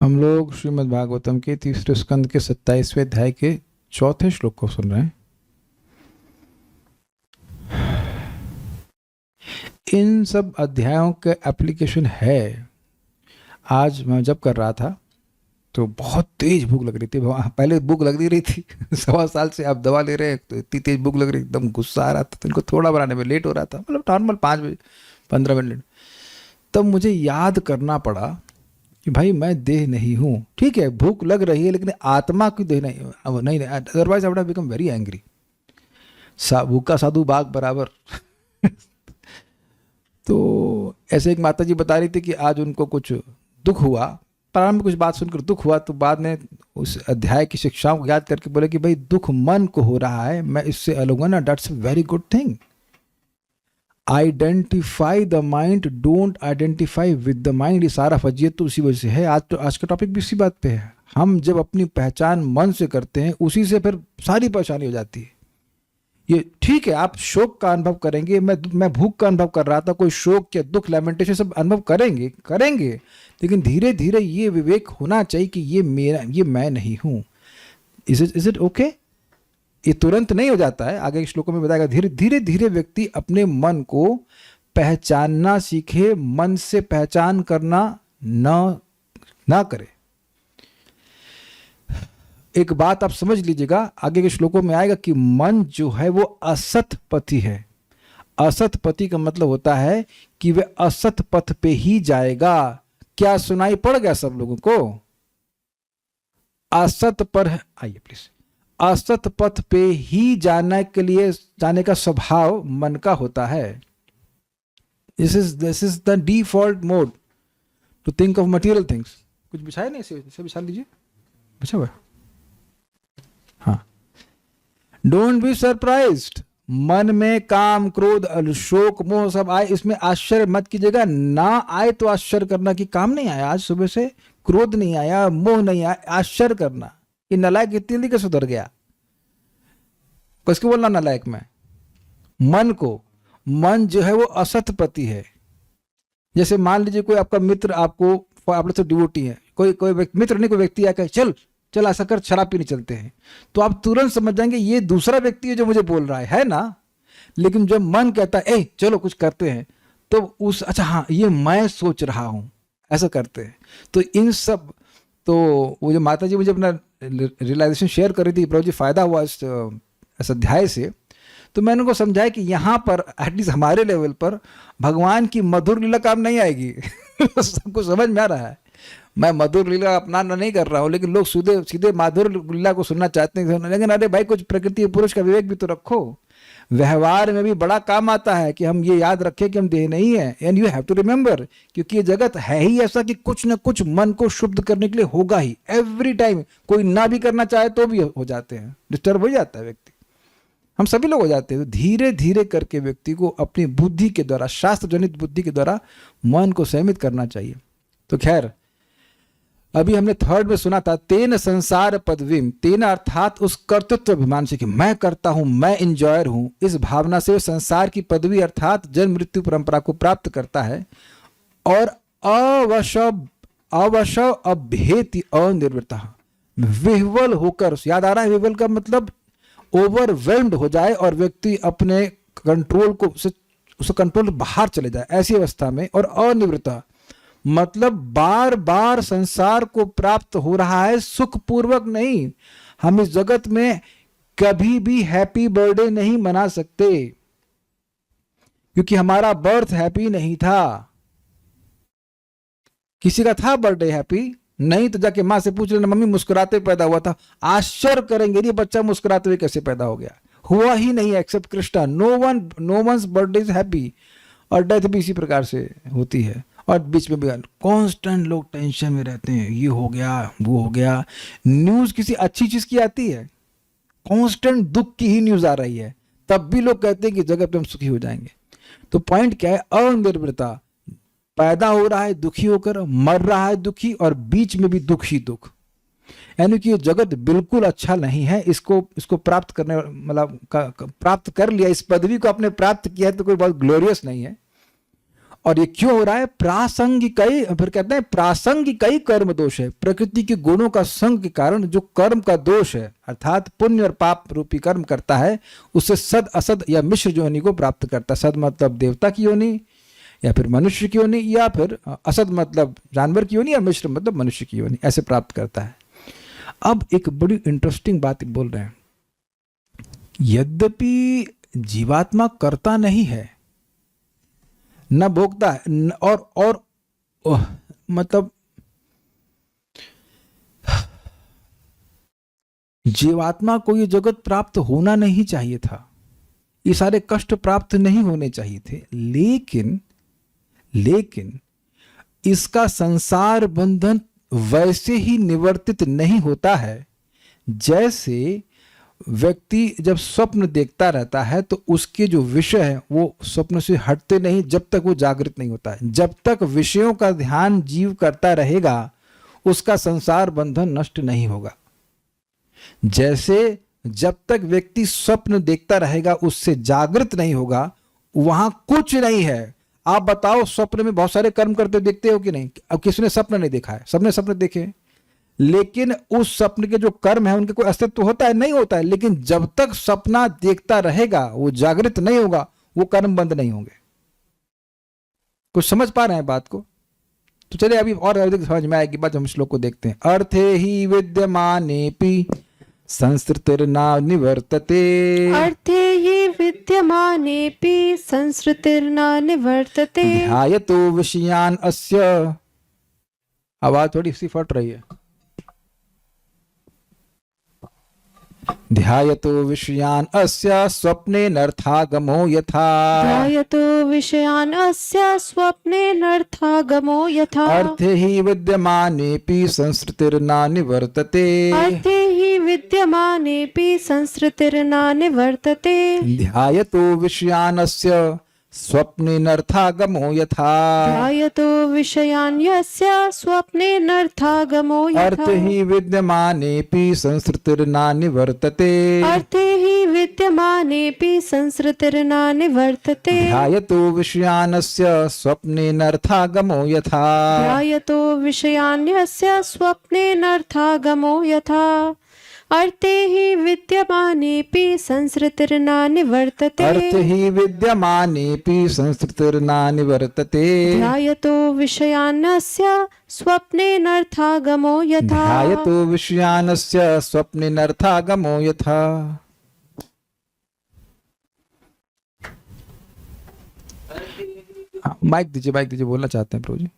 हम लोग श्रीमद् भागवतम के तीसरे स्कंद के 27वें अध्याय के चौथे श्लोक को सुन रहे हैं। इन सब अध्यायों के एप्लीकेशन है। आज मैं जब कर रहा था तो बहुत तेज भूख लग रही थी। पहले भूख लग नहीं रही थी 1.25 साल से आप दवा ले रहे हैं तो इतनी तेज भूख लग रही, एकदम गुस्सा आ रहा था। तो इनको थोड़ा बनाने में लेट हो रहा था, मतलब नॉर्मल 5 बजे 15 मिनट। तब मुझे याद करना पड़ा कि भाई मैं देह नहीं हूँ। ठीक है, भूख लग रही है लेकिन आत्मा की देह नहीं। अब नहीं, otherwise I would have become very angry. भूखा साधु बाघ बराबर। तो ऐसे एक माता जी बता रही थी कि आज उनको कुछ दुख हुआ, प्रारंभ में कुछ बात सुनकर दुख हुआ, तो बाद में उस अध्याय की शिक्षाओं को याद करके बोले कि भाई दुख मन को हो रहा है, मैं इससे अलग हूँ ना, that's a very good thing. Identify the mind, don't identify with the mind. ये सारा फजीयत तो उसी वजह से है। आज का टॉपिक भी इसी बात पे है। हम जब अपनी पहचान मन से करते हैं, उसी से फिर सारी परेशानी हो जाती है। ये ठीक है, आप शोक का अनुभव करेंगे, मैं भूख का अनुभव कर रहा था, कोई शोक या दुख लैमेंटेशन सब अनुभव करेंगे, लेकिन धीरे धीरे ये विवेक होना चाहिए कि ये मेरा, ये मैं नहीं हूँ। Is it okay? ये तुरंत नहीं हो जाता है। आगे के श्लोकों में बताएगा धीरे धीरे व्यक्ति अपने मन को पहचानना सीखे, मन से पहचान करना ना करे। एक बात आप समझ लीजिएगा, आगे के श्लोकों में आएगा कि मन जो है वो असत पथि है। असत पथि का मतलब होता है कि वह असत पथ पे ही जाएगा। क्या सुनाई पड़ गया सब लोगों को? असत पर, आइए प्लीज। असत पथ पे ही जाने का स्वभाव मन का होता है। This is the default mode to think of material things. कुछ बिछाया नहीं, इसे बिछा लीजिए। बिछा हुआ? हाँ। Don't be surprised. मन में काम, क्रोध, शोक, मोह सब आए, इसमें आश्चर्य मत कीजिएगा। ना आए तो आश्चर्य करना कि काम नहीं आया आज सुबह से, क्रोध नहीं आया, मोह नहीं आया, आश्चर्य करना कि नालायक इतनी जल्दी कैसे सुधर गया। किसको बोलना नालायक में? मन को। मन जो है वो असतपति है। जैसे मान लीजिए कोई आपका मित्र, आपको आप लोग तो डिवोटी है, कोई मित्र नहीं, कोई व्यक्ति आकर चल ऐसा कर, शराब पीने चलते हैं, तो आप तुरंत समझ जाएंगे ये दूसरा व्यक्ति है जो मुझे बोल रहा है ना। लेकिन जब मन कहता है चलो कुछ करते हैं, तो अच्छा हाँ ये मैं सोच रहा हूं, ऐसा करते हैं। तो इन सब, तो वो जो माता जी मुझे अपना रियलाइजेशन शेयर कर रही थी, प्रभु जी फायदा हुआ इस अध्याय से, तो मैंने उनको समझाया कि यहाँ पर एटलीस्ट हमारे लेवल पर भगवान की मधुर लीला काम नहीं आएगी। सबको समझ में आ रहा है। मैं मधुर लीला अपनाना नहीं कर रहा हूँ, लेकिन लोग सीधे मधुर लीला को सुनना चाहते हैं। लेकिन अरे भाई, कुछ प्रकृति पुरुष का विवेक भी तो रखो। व्यवहार में भी बड़ा काम आता है कि हम ये याद रखें कि हम देह नहीं है। And you have to remember, क्योंकि ये जगत है ही ऐसा कि कुछ न कुछ मन को शुद्ध करने के लिए होगा ही। एवरी टाइम कोई ना भी करना चाहे तो भी हो जाते हैं, डिस्टर्ब हो जाता है व्यक्ति। हम सभी लोग हो जाते हैं। धीरे धीरे करके व्यक्ति को अपनी बुद्धि के द्वारा, शास्त्र जनित बुद्धि के द्वारा मन को संयमित करना चाहिए। तो खैर, अभी हमने थर्ड में सुना था, तेन संसार पदवीम। तेन अर्थात उस कर्तृत्व अभिमान से कि मैं करता हूं, मैं इंजॉयर हूं, इस भावना से संसार की पदवी अर्थात जन्म मृत्यु परंपरा को प्राप्त करता है और अवशव अभेति अनिर्वृत्ता, विह्वल होकर, याद आ रहा है विह्वल का मतलब ओवरवेल्म्ड हो जाए और व्यक्ति अपने कंट्रोल को, उस कंट्रोल बाहर चले जाए, ऐसी अवस्था में। और अनिवृत्ता मतलब बार बार संसार को प्राप्त हो रहा है, सुखपूर्वक नहीं। हम इस जगत में कभी भी हैप्पी बर्थडे नहीं मना सकते, क्योंकि हमारा बर्थ हैप्पी नहीं था। किसी का था बर्थडे हैप्पी? नहीं, तो जाके माँ से पूछ लेना, मम्मी मुस्कुराते पैदा हुआ था। आश्चर्य करेंगे, ये बच्चा मुस्कुराते हुए कैसे पैदा हो गया? हुआ ही नहीं, except Krishna. No one's birthday is happy. और डेथ भी इसी प्रकार से होती है। और बीच में भी कांस्टेंट लोग टेंशन में रहते हैं, ये हो गया वो हो गया। न्यूज किसी अच्छी चीज की आती है? कांस्टेंट दुख की ही न्यूज आ रही है, तब भी लोग कहते हैं कि जगत पे हम सुखी हो जाएंगे। तो पॉइंट क्या है? अनिर्भरता। पैदा हो रहा है दुखी होकर, मर रहा है दुखी, और बीच में भी दुख ही दुख। यानी कि ये जगत बिल्कुल अच्छा नहीं है। इसको प्राप्त करने, मतलब प्राप्त कर लिया, इस पदवी को आपने प्राप्त किया है तो कोई बहुत ग्लोरियस नहीं है। और ये क्यों हो रहा है? प्रासंगिक, फिर कहते हैं प्रासंगिक कर्म दोष है। प्रकृति के गुणों का संग के कारण जो कर्म का दोष है, अर्थात पुण्य और पाप रूपी कर्म करता है, उससे सद असद या मिश्र योनि को प्राप्त करता है। सद मतलब देवता की योनि या फिर मनुष्य की योनि, या फिर असद मतलब जानवर की योनि, या मिश्र मतलब मनुष्य की योनि, ऐसे प्राप्त करता है। अब एक बड़ी इंटरेस्टिंग बात बोल रहे हैं, यद्यपि जीवात्मा करता नहीं है, न भोगता है, और मतलब जीवात्मा को ये जगत प्राप्त होना नहीं चाहिए था, ये सारे कष्ट प्राप्त नहीं होने चाहिए थे, लेकिन इसका संसार बंधन वैसे ही निवर्तित नहीं होता है जैसे व्यक्ति जब स्वप्न देखता रहता है तो उसके जो विषय है वो स्वप्न से हटते नहीं जब तक वो जागृत नहीं होता है। जब तक विषयों का ध्यान जीव करता रहेगा उसका संसार बंधन नष्ट नहीं होगा। जैसे जब तक व्यक्ति स्वप्न देखता रहेगा उससे जागृत नहीं होगा, वहां कुछ नहीं है। आप बताओ, स्वप्न में बहुत सारे कर्म करते देखते हो कि नहीं? अब किसने स्वप्न नहीं देखा है? सबने स्वप्न देखे, लेकिन उस स्वप्न के जो कर्म है उनके कोई अस्तित्व होता है? नहीं होता है। लेकिन जब तक सपना देखता रहेगा, वो जागृत नहीं होगा, वो कर्म बंद नहीं होंगे। कुछ समझ पा रहे हैं बात को? तो चलिए अभी और अधिक समझ में आएगी बात, हम श्लोक को देखते हैं। अर्थे ही विद्यमानेपि संस्कृतिर्ना निवर्तते। अर्थे हि विद्यमानेपि संस्कृतिर्ना निवर्तते। ध्यायतो विषयान् अस्य, आवाज थोड़ी सी फट रही है। ध्यायतो विषयान् अस्य स्वप्नेनर्थागमो यथा। ध्यायतो विषयान् अस्य स्वप्नेनर्थागमो यथा। अर्थे हि विद्यमानेपि संस्कृतिर्ना निवर्तते। अर्थे हि विद्यमानेपि संस्कृतिर्ना निवर्तते। ध्यायतो विषयान् अस्य स्वप्नेनर्थागमो यथा। ध्यायतो विषयान् यस्य स्वप्नेनर्थागमो यथा। अर्थे हि विद्यमानेपि संस्कृतिर्ना निवर्तते। अर्थे हि विद्यमानेपि संस्कृतिर्ना निवर्तते। ध्यायतो विषयानस्य स्वप्नेनर्थागमो यथा। ध्यायतो विषयान् यस्य स्वप्नेनर्थागमो यथा। अर्थे हि विद्यमानेपि संस्कृतिर्ना निवर्तते। अर्थे हि विद्यमानेपि संस्कृतिर्ना निवर्तते। ध्यायतो विषयानस्य स्वप्नेनर्थागमो यथा। ध्यायतो विषयानस्य स्वप्नेनर्थागमो यथा। माइक दीजिए, बोलना चाहते हैं प्रभु जी।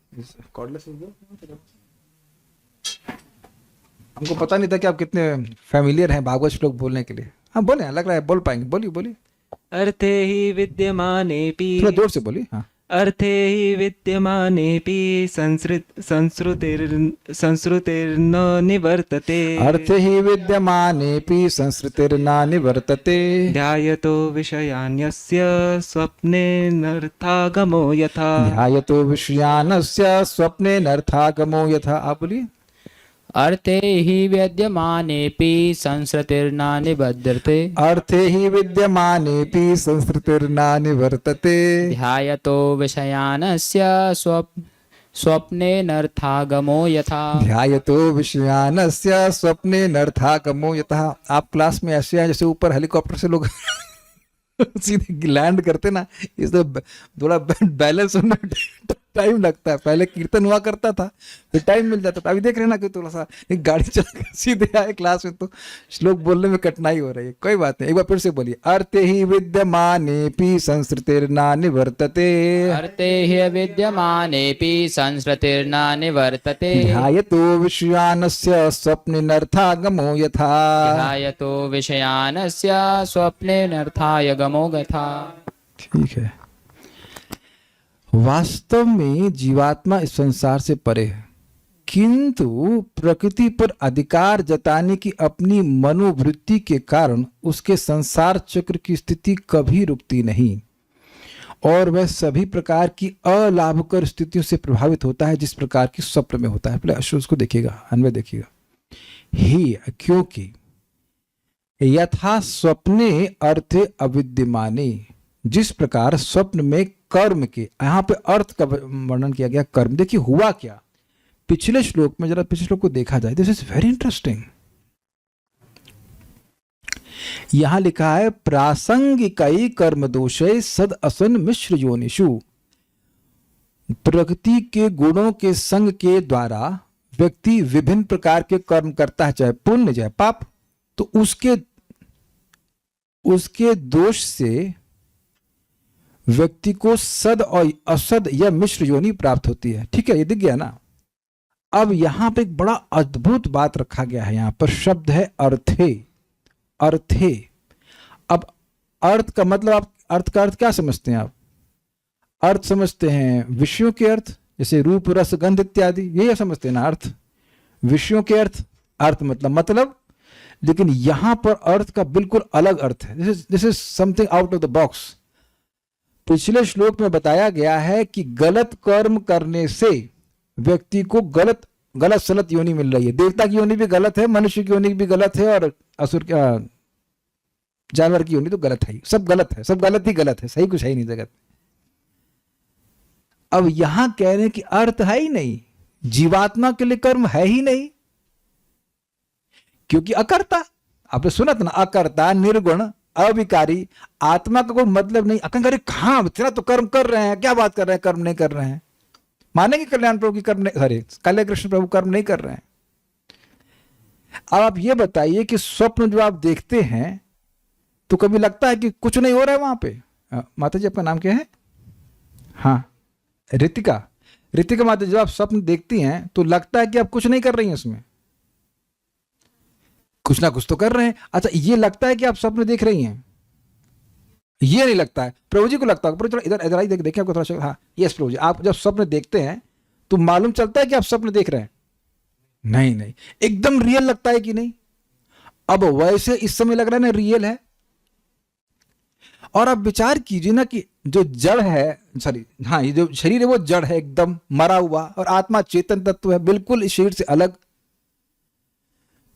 हमको पता नहीं था कि आप कितने फैमिलियर हैं भागवत श्लोक बोलने के लिए। हाँ बोले, लग रहा है बोल पाएंगे। बोलिए। अर्थे हि विद्यमानेपि, थोड़ा जोर से बोलिए। हाँ। अर्थे हि विद्यमानेपि संस्कृतिर्न निवर्तते। अर्थे हि विद्यमानेपि संस्कृतिर्ना निवर्तते। ध्यायतो विषयान्यस्य स्वप्नेनर्थागमो यथा। ध्यायतो विषयानस्य स्वप्नेनर्थागमो यथा। आप बोलिए। अर्थे हि विद्यमानेपि संस्कृतिर्ना निवर्तते। अर्थे हि विद्यमानेपि संस्कृतिर्ना निवर्तते। ध्यायतो विषयानस्य स्वप्नेनर्थागमो यथा। ध्यायतो विषयानस्य स्वप्नेनर्थागमो यथा। आप क्लास में ऐसे हैं जैसे ऊपर हेलीकॉप्टर से लोग सीधे लैंड करते ना, इससे थोड़ा बैलेंस होना टाइम लगता है। पहले कीर्तन हुआ करता था, फिर टाइम मिल जाता था। अभी देख रहे हैं ना कि थोड़ा सा एक गाड़ी चला सीधे आए क्लास में तो श्लोक बोलने में कठिनाई हो रही है। कोई बात नहीं, एक बार फिर से बोलिए। अर्थे हि विद्यमानेपि संस्कृतिर्ना निवर्तते। अर्थे हि विद्यमानेपि संस्कृतिर्ना निवर्तते। ध्यायतो विषयानस्य स्वप्नेनर्थागमो यथा। ध्यायतो विषयानस्य स्वप्नेनर्थागमो यथा। ठीक है। वास्तव में जीवात्मा इस संसार से परे है, किंतु प्रकृति पर अधिकार जताने की अपनी मनोवृत्ति के कारण उसके संसार चक्र की स्थिति कभी रुकती नहीं और वह सभी प्रकार की अलाभकर स्थितियों से प्रभावित होता है जिस प्रकार की स्वप्न में होता है। पहले अश्व उसको देखिएगा, अन्वय देखिएगा। ही क्योंकि यथा स्वप्ने अर्थे अविद्यमाने, जिस प्रकार स्वप्न में कर्म के, यहां पे अर्थ का वर्णन किया गया कर्म। देखिए हुआ क्या पिछले श्लोक में, जरा पिछले श्लोक को देखा जाए, दिस इज वेरी इंटरेस्टिंग। यहां लिखा है प्रासंगिकई कर्म दोषे सद असन मिश्र योनिषु। प्रकृति के गुणों के संग के द्वारा व्यक्ति विभिन्न प्रकार के कर्म करता है, चाहे पुण्य चाहे पाप, तो उसके दोष से व्यक्ति को सद और असद या मिश्र योनि प्राप्त होती है। ठीक है, ये दिख गया ना। अब यहां पे एक बड़ा अद्भुत बात रखा गया है, यहां पर शब्द है अर्थे। अर्थे, अब अर्थ का मतलब, आप अर्थ का अर्थ क्या समझते हैं? आप अर्थ समझते हैं विषयों के अर्थ, जैसे रूप रस गंध इत्यादि, यही समझते हैं ना अर्थ, विषयों के अर्थ। अर्थ मतलब, लेकिन यहां पर अर्थ का बिल्कुल अलग अर्थ है। This is something out of the box. पिछले श्लोक में बताया गया है कि गलत कर्म करने से व्यक्ति को गलत सलत योनि मिल रही है। देवता की योनि भी गलत है, मनुष्य की योनि भी गलत है, और असुर जानवर की योनि तो गलत है। सब गलत है, सब गलत ही गलत है, सही कुछ है ही नहीं जगत। अब यहां कह रहे हैं कि अर्थ है ही नहीं, जीवात्मा के लिए कर्म है ही नहीं, क्योंकि अकर्ता, आपने सुना था ना, अकर्ता, निर्गुण, अविकारी, आत्मा का कोई मतलब नहीं। अकंकारी कहां, इतना तो कर्म कर रहे हैं, क्या बात कर रहे हैं, कर्म नहीं कर रहे हैं। मानेंगे कल्याण प्रभु की कर्म नहीं, अरे कल्याण कृष्ण प्रभु कर्म नहीं कर रहे हैं। अब आप ये बताइए कि स्वप्न जो आप देखते हैं तो कभी लगता है कि कुछ नहीं हो रहा है वहां पे? माता जी आपका नाम क्या है? हाँ, रितिका। रितिका माता जी, जब आप स्वप्न देखती हैं तो लगता है कि आप कुछ नहीं कर रही हैं उसमें? कुछ ना कुछ तो कर रहे हैं। अच्छा, ये लगता है कि आप स्वप्न देख रही हैं? ये नहीं लगता है। प्रभु जी को लगता है। प्रभु थोड़ा इधर इधर आई, देखिए आपको थोड़ा। हाँ यस प्रभु जी, आप जब स्वप्न देखते हैं तो मालूम चलता है कि आप स्वप्न देख रहे हैं? नहीं, एकदम रियल लगता है कि नहीं? अब वैसे इस समय लग रहा है ना रियल है। और आप विचार कीजिए ना कि जो जड़ है, सॉरी हाँ, ये जो शरीर है वो जड़ है, एकदम मरा हुआ, और आत्मा चेतन तत्व है, बिल्कुल इस शरीर से अलग।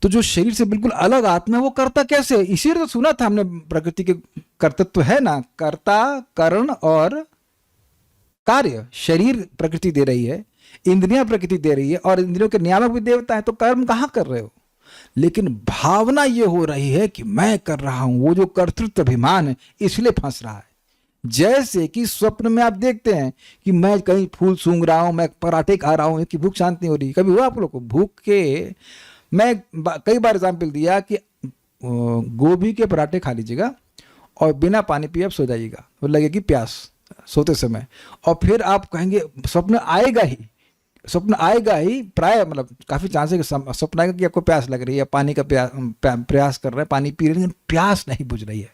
तो जो शरीर से बिल्कुल अलग आत्मा है वो करता कैसे? इसीलिए तो सुना था हमने, प्रकृति के कर्तृत्व है ना, कर्ता, करण और कार्य। शरीर प्रकृति दे रही है, इंद्रियां प्रकृति दे रही है, और इंद्रियों के नियामक भी देवता है। तो कर्म कहां कर रहे हो? लेकिन भावना ये हो रही है कि मैं कर रहा हूं, वो जो कर्तृत्व अभिमान है इसलिए फंस रहा है। जैसे कि स्वप्न में आप देखते हैं कि मैं कहीं फूल सूंघ रहा हूं, मैं पराठे खा रहा हूं, कि भूख शांत नहीं हो रही। कभी हुआ आप लोग को भूख के? मैं कई बार एग्जाम्पल दिया कि गोभी के पराठे खा लीजिएगा और बिना पानी पिए आप सो जाइएगा, तो लगेगी प्यास सोते समय, और फिर आप कहेंगे स्वप्न आएगा ही प्राय, मतलब काफी चांस है कि स्वप्न आएगा कि आपको प्यास लग रही है, पानी का प्रयास कर रहे हैं, पानी पी रहे हैं, लेकिन प्यास नहीं बुझ रही है।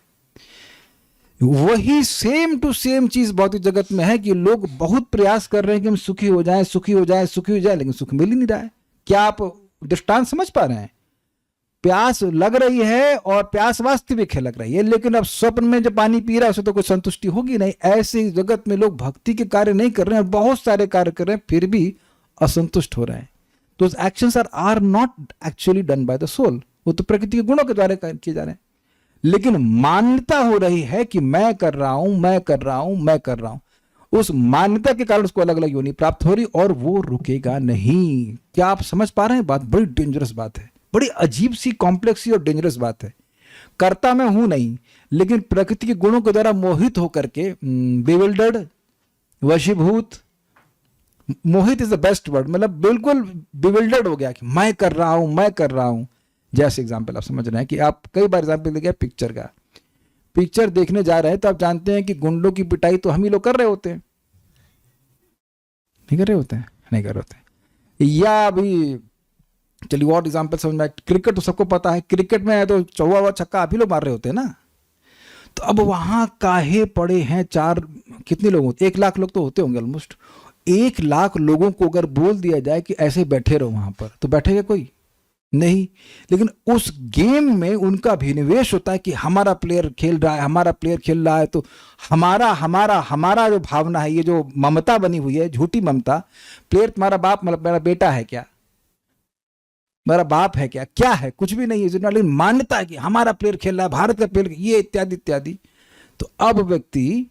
वही सेम टू सेम चीज भौतिक जगत में है कि लोग बहुत प्रयास कर रहे हैं कि हम सुखी हो जाएं, लेकिन सुख मिल ही नहीं रहा है। क्या आप दृष्टांत समझ पा रहे हैं? प्यास लग रही है और प्यास वास्तविक है, लग रही है, लेकिन अब स्वप्न में जो पानी पी रहा है उसे तो कोई संतुष्टि होगी नहीं। ऐसे जगत में लोग भक्ति के कार्य नहीं कर रहे हैं, बहुत सारे कार्य कर रहे हैं, फिर भी असंतुष्ट हो रहे हैं। Those actions are not actually done by the soul, वो तो प्रकृति के गुणों के द्वारा किए जा रहे हैं, लेकिन मान्यता हो रही है कि मैं कर रहा हूं। उस मान्यता के कारण उसको अलग अलग योनि प्राप्त हो रही, और वो रुकेगा नहीं। क्या आप समझ पा रहे हैं बात? बड़ी डेंजरस बात है, बड़ी अजीब सी, कॉम्प्लेक्स सी और डेंजरस बात है। करता मैं हूं नहीं, लेकिन प्रकृति के गुणों के द्वारा मोहित होकर के, बेविल्डर्ड, वशीभूत, मोहित इज द बेस्ट वर्ड, मतलब बिल्कुल बिविल्डर्ड हो गया कि मैं कर रहा हूं। जैसे एग्जाम्पल आप समझ रहे हैं कि आप कई बार एग्जाम्पल दे गया पिक्चर का। पिक्चर देखने जा रहे हैं तो आप जानते हैं कि गुंडों की पिटाई तो हम ही लोग कर रहे होते हैं, नहीं कर रहे होते हैं। या अभी चलिए और एग्जाम्पल समझ में, क्रिकेट तो सबको पता है, क्रिकेट में तो चौवा व छक्का आप ही लोग मार रहे होते हैं ना। तो अब वहां काहे पड़े हैं कितने लोग होते? 1 लाख लोग तो होते होंगे ऑलमोस्ट। 1 लाख लोगों को अगर बोल दिया जाए कि ऐसे बैठे रहो वहां पर, तो बैठेगा कोई नहीं। लेकिन उस गेम में उनका अभिनिवेश होता है कि हमारा प्लेयर खेल रहा है, तो हमारा जो भावना है, ये जो ममता बनी हुई है, झूठी ममता, प्लेयर तुम्हारा बाप, मतलब मेरा बेटा है क्या, मेरा बाप है क्या है? कुछ भी नहीं है, लेकिन मान्यता है कि हमारा प्लेयर खेल रहा है, भारत का प्लेयर, ये इत्यादि इत्यादि। तो अब व्यक्ति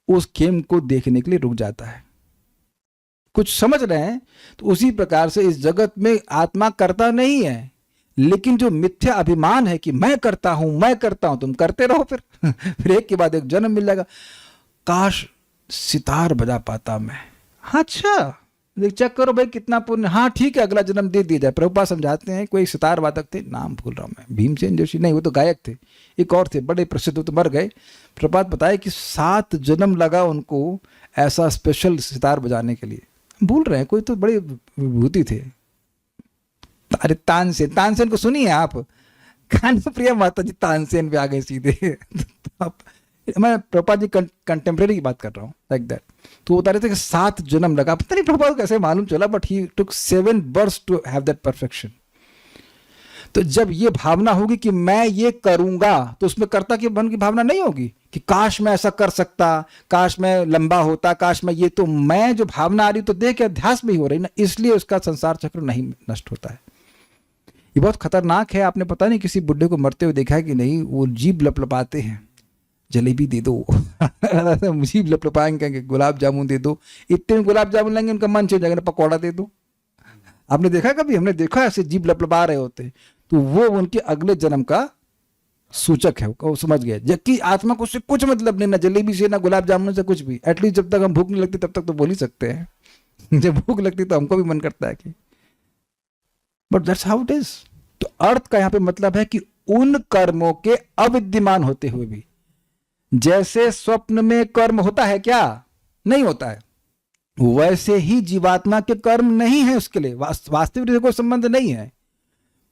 उस गेम को देखने के लिए रुक जाता है। कुछ समझ रहे हैं? तो उसी प्रकार से इस जगत में आत्मा करता नहीं है, लेकिन जो मिथ्या अभिमान है कि मैं करता हूं, तुम करते रहो फिर एक के बाद एक जन्म मिल जाएगा। काश सितार बजा पाता मैं। हाँ, अच्छा देख चेक करो भाई कितना पुण्य। हाँ ठीक है, अगला जन्म दे दिया जाए। प्रभुपाद समझाते हैं, कोई सितार वादक थे, नाम भूल रहा हूं मैं, भीमसेन जोशी नहीं, वो तो गायक थे, एक और थे बड़े प्रसिद्ध, वो तो मर गए। प्रभुपाद बताए कि 7 जन्म लगा उनको ऐसा स्पेशल सितार बजाने के लिए। भूल रहे हैं, कोई तो बड़े विभूति थे। अरे तानसेन को सुनिए आप, कान्यप्रिया माता जी तानसेन पे आ गए सीधे। मैं प्रभुपाद जी कंटेम्प्रेरी की बात कर रहा हूँ, लाइक दैट। तो वो बता रहे थे कि 7 जन्म लगा, पता नहीं प्रभुपाद को कैसे मालूम चला, but he took 7 births to have that perfection. तो जब ये भावना होगी कि मैं ये करूंगा, तो उसमें कर्ता की मन की भावना नहीं होगी कि काश मैं ऐसा कर सकता, काश मैं लंबा होता, काश मैं ये, तो मैं जो भावना आ रही तो देह के अध्यास में ही हो रही ना, इसलिए उसका संसार चक्र नहीं नष्ट होता है। ये बहुत खतरनाक है। आपने पता नहीं किसी बुढ़े को मरते हुए देखा है कि नहीं, वो जीभ लपलपाते हैं, जलेबी दे दो। जीभ लपलपाएंगे, गुलाब जामुन दे दो, इतने में गुलाब जामुन लेंगे उनका मन चल जाएगा, पकौड़ा दे दो। आपने देखा कभी? हमने देखा ऐसे जीभ लपलपा रहे होते, तो वो उनके अगले जन्म का सूचक है, वो समझ गए। जबकि आत्मा को उससे कुछ मतलब नहीं, ना जलेबी से ना गुलाब जामुन से, कुछ भी। एटलीस्ट जब तक हम भूख नहीं लगती तब तक तो बोल ही सकते हैं। जब भूख लगती तो हमको भी मन करता है कि, but that's how it is. तो अर्थ का यहाँ पे मतलब है कि उन कर्मों के अविद्यमान होते हुए भी, जैसे स्वप्न में कर्म होता है क्या? नहीं होता है, वैसे ही जीवात्मा के कर्म नहीं है, उसके लिए वास्तविक कोई संबंध नहीं है।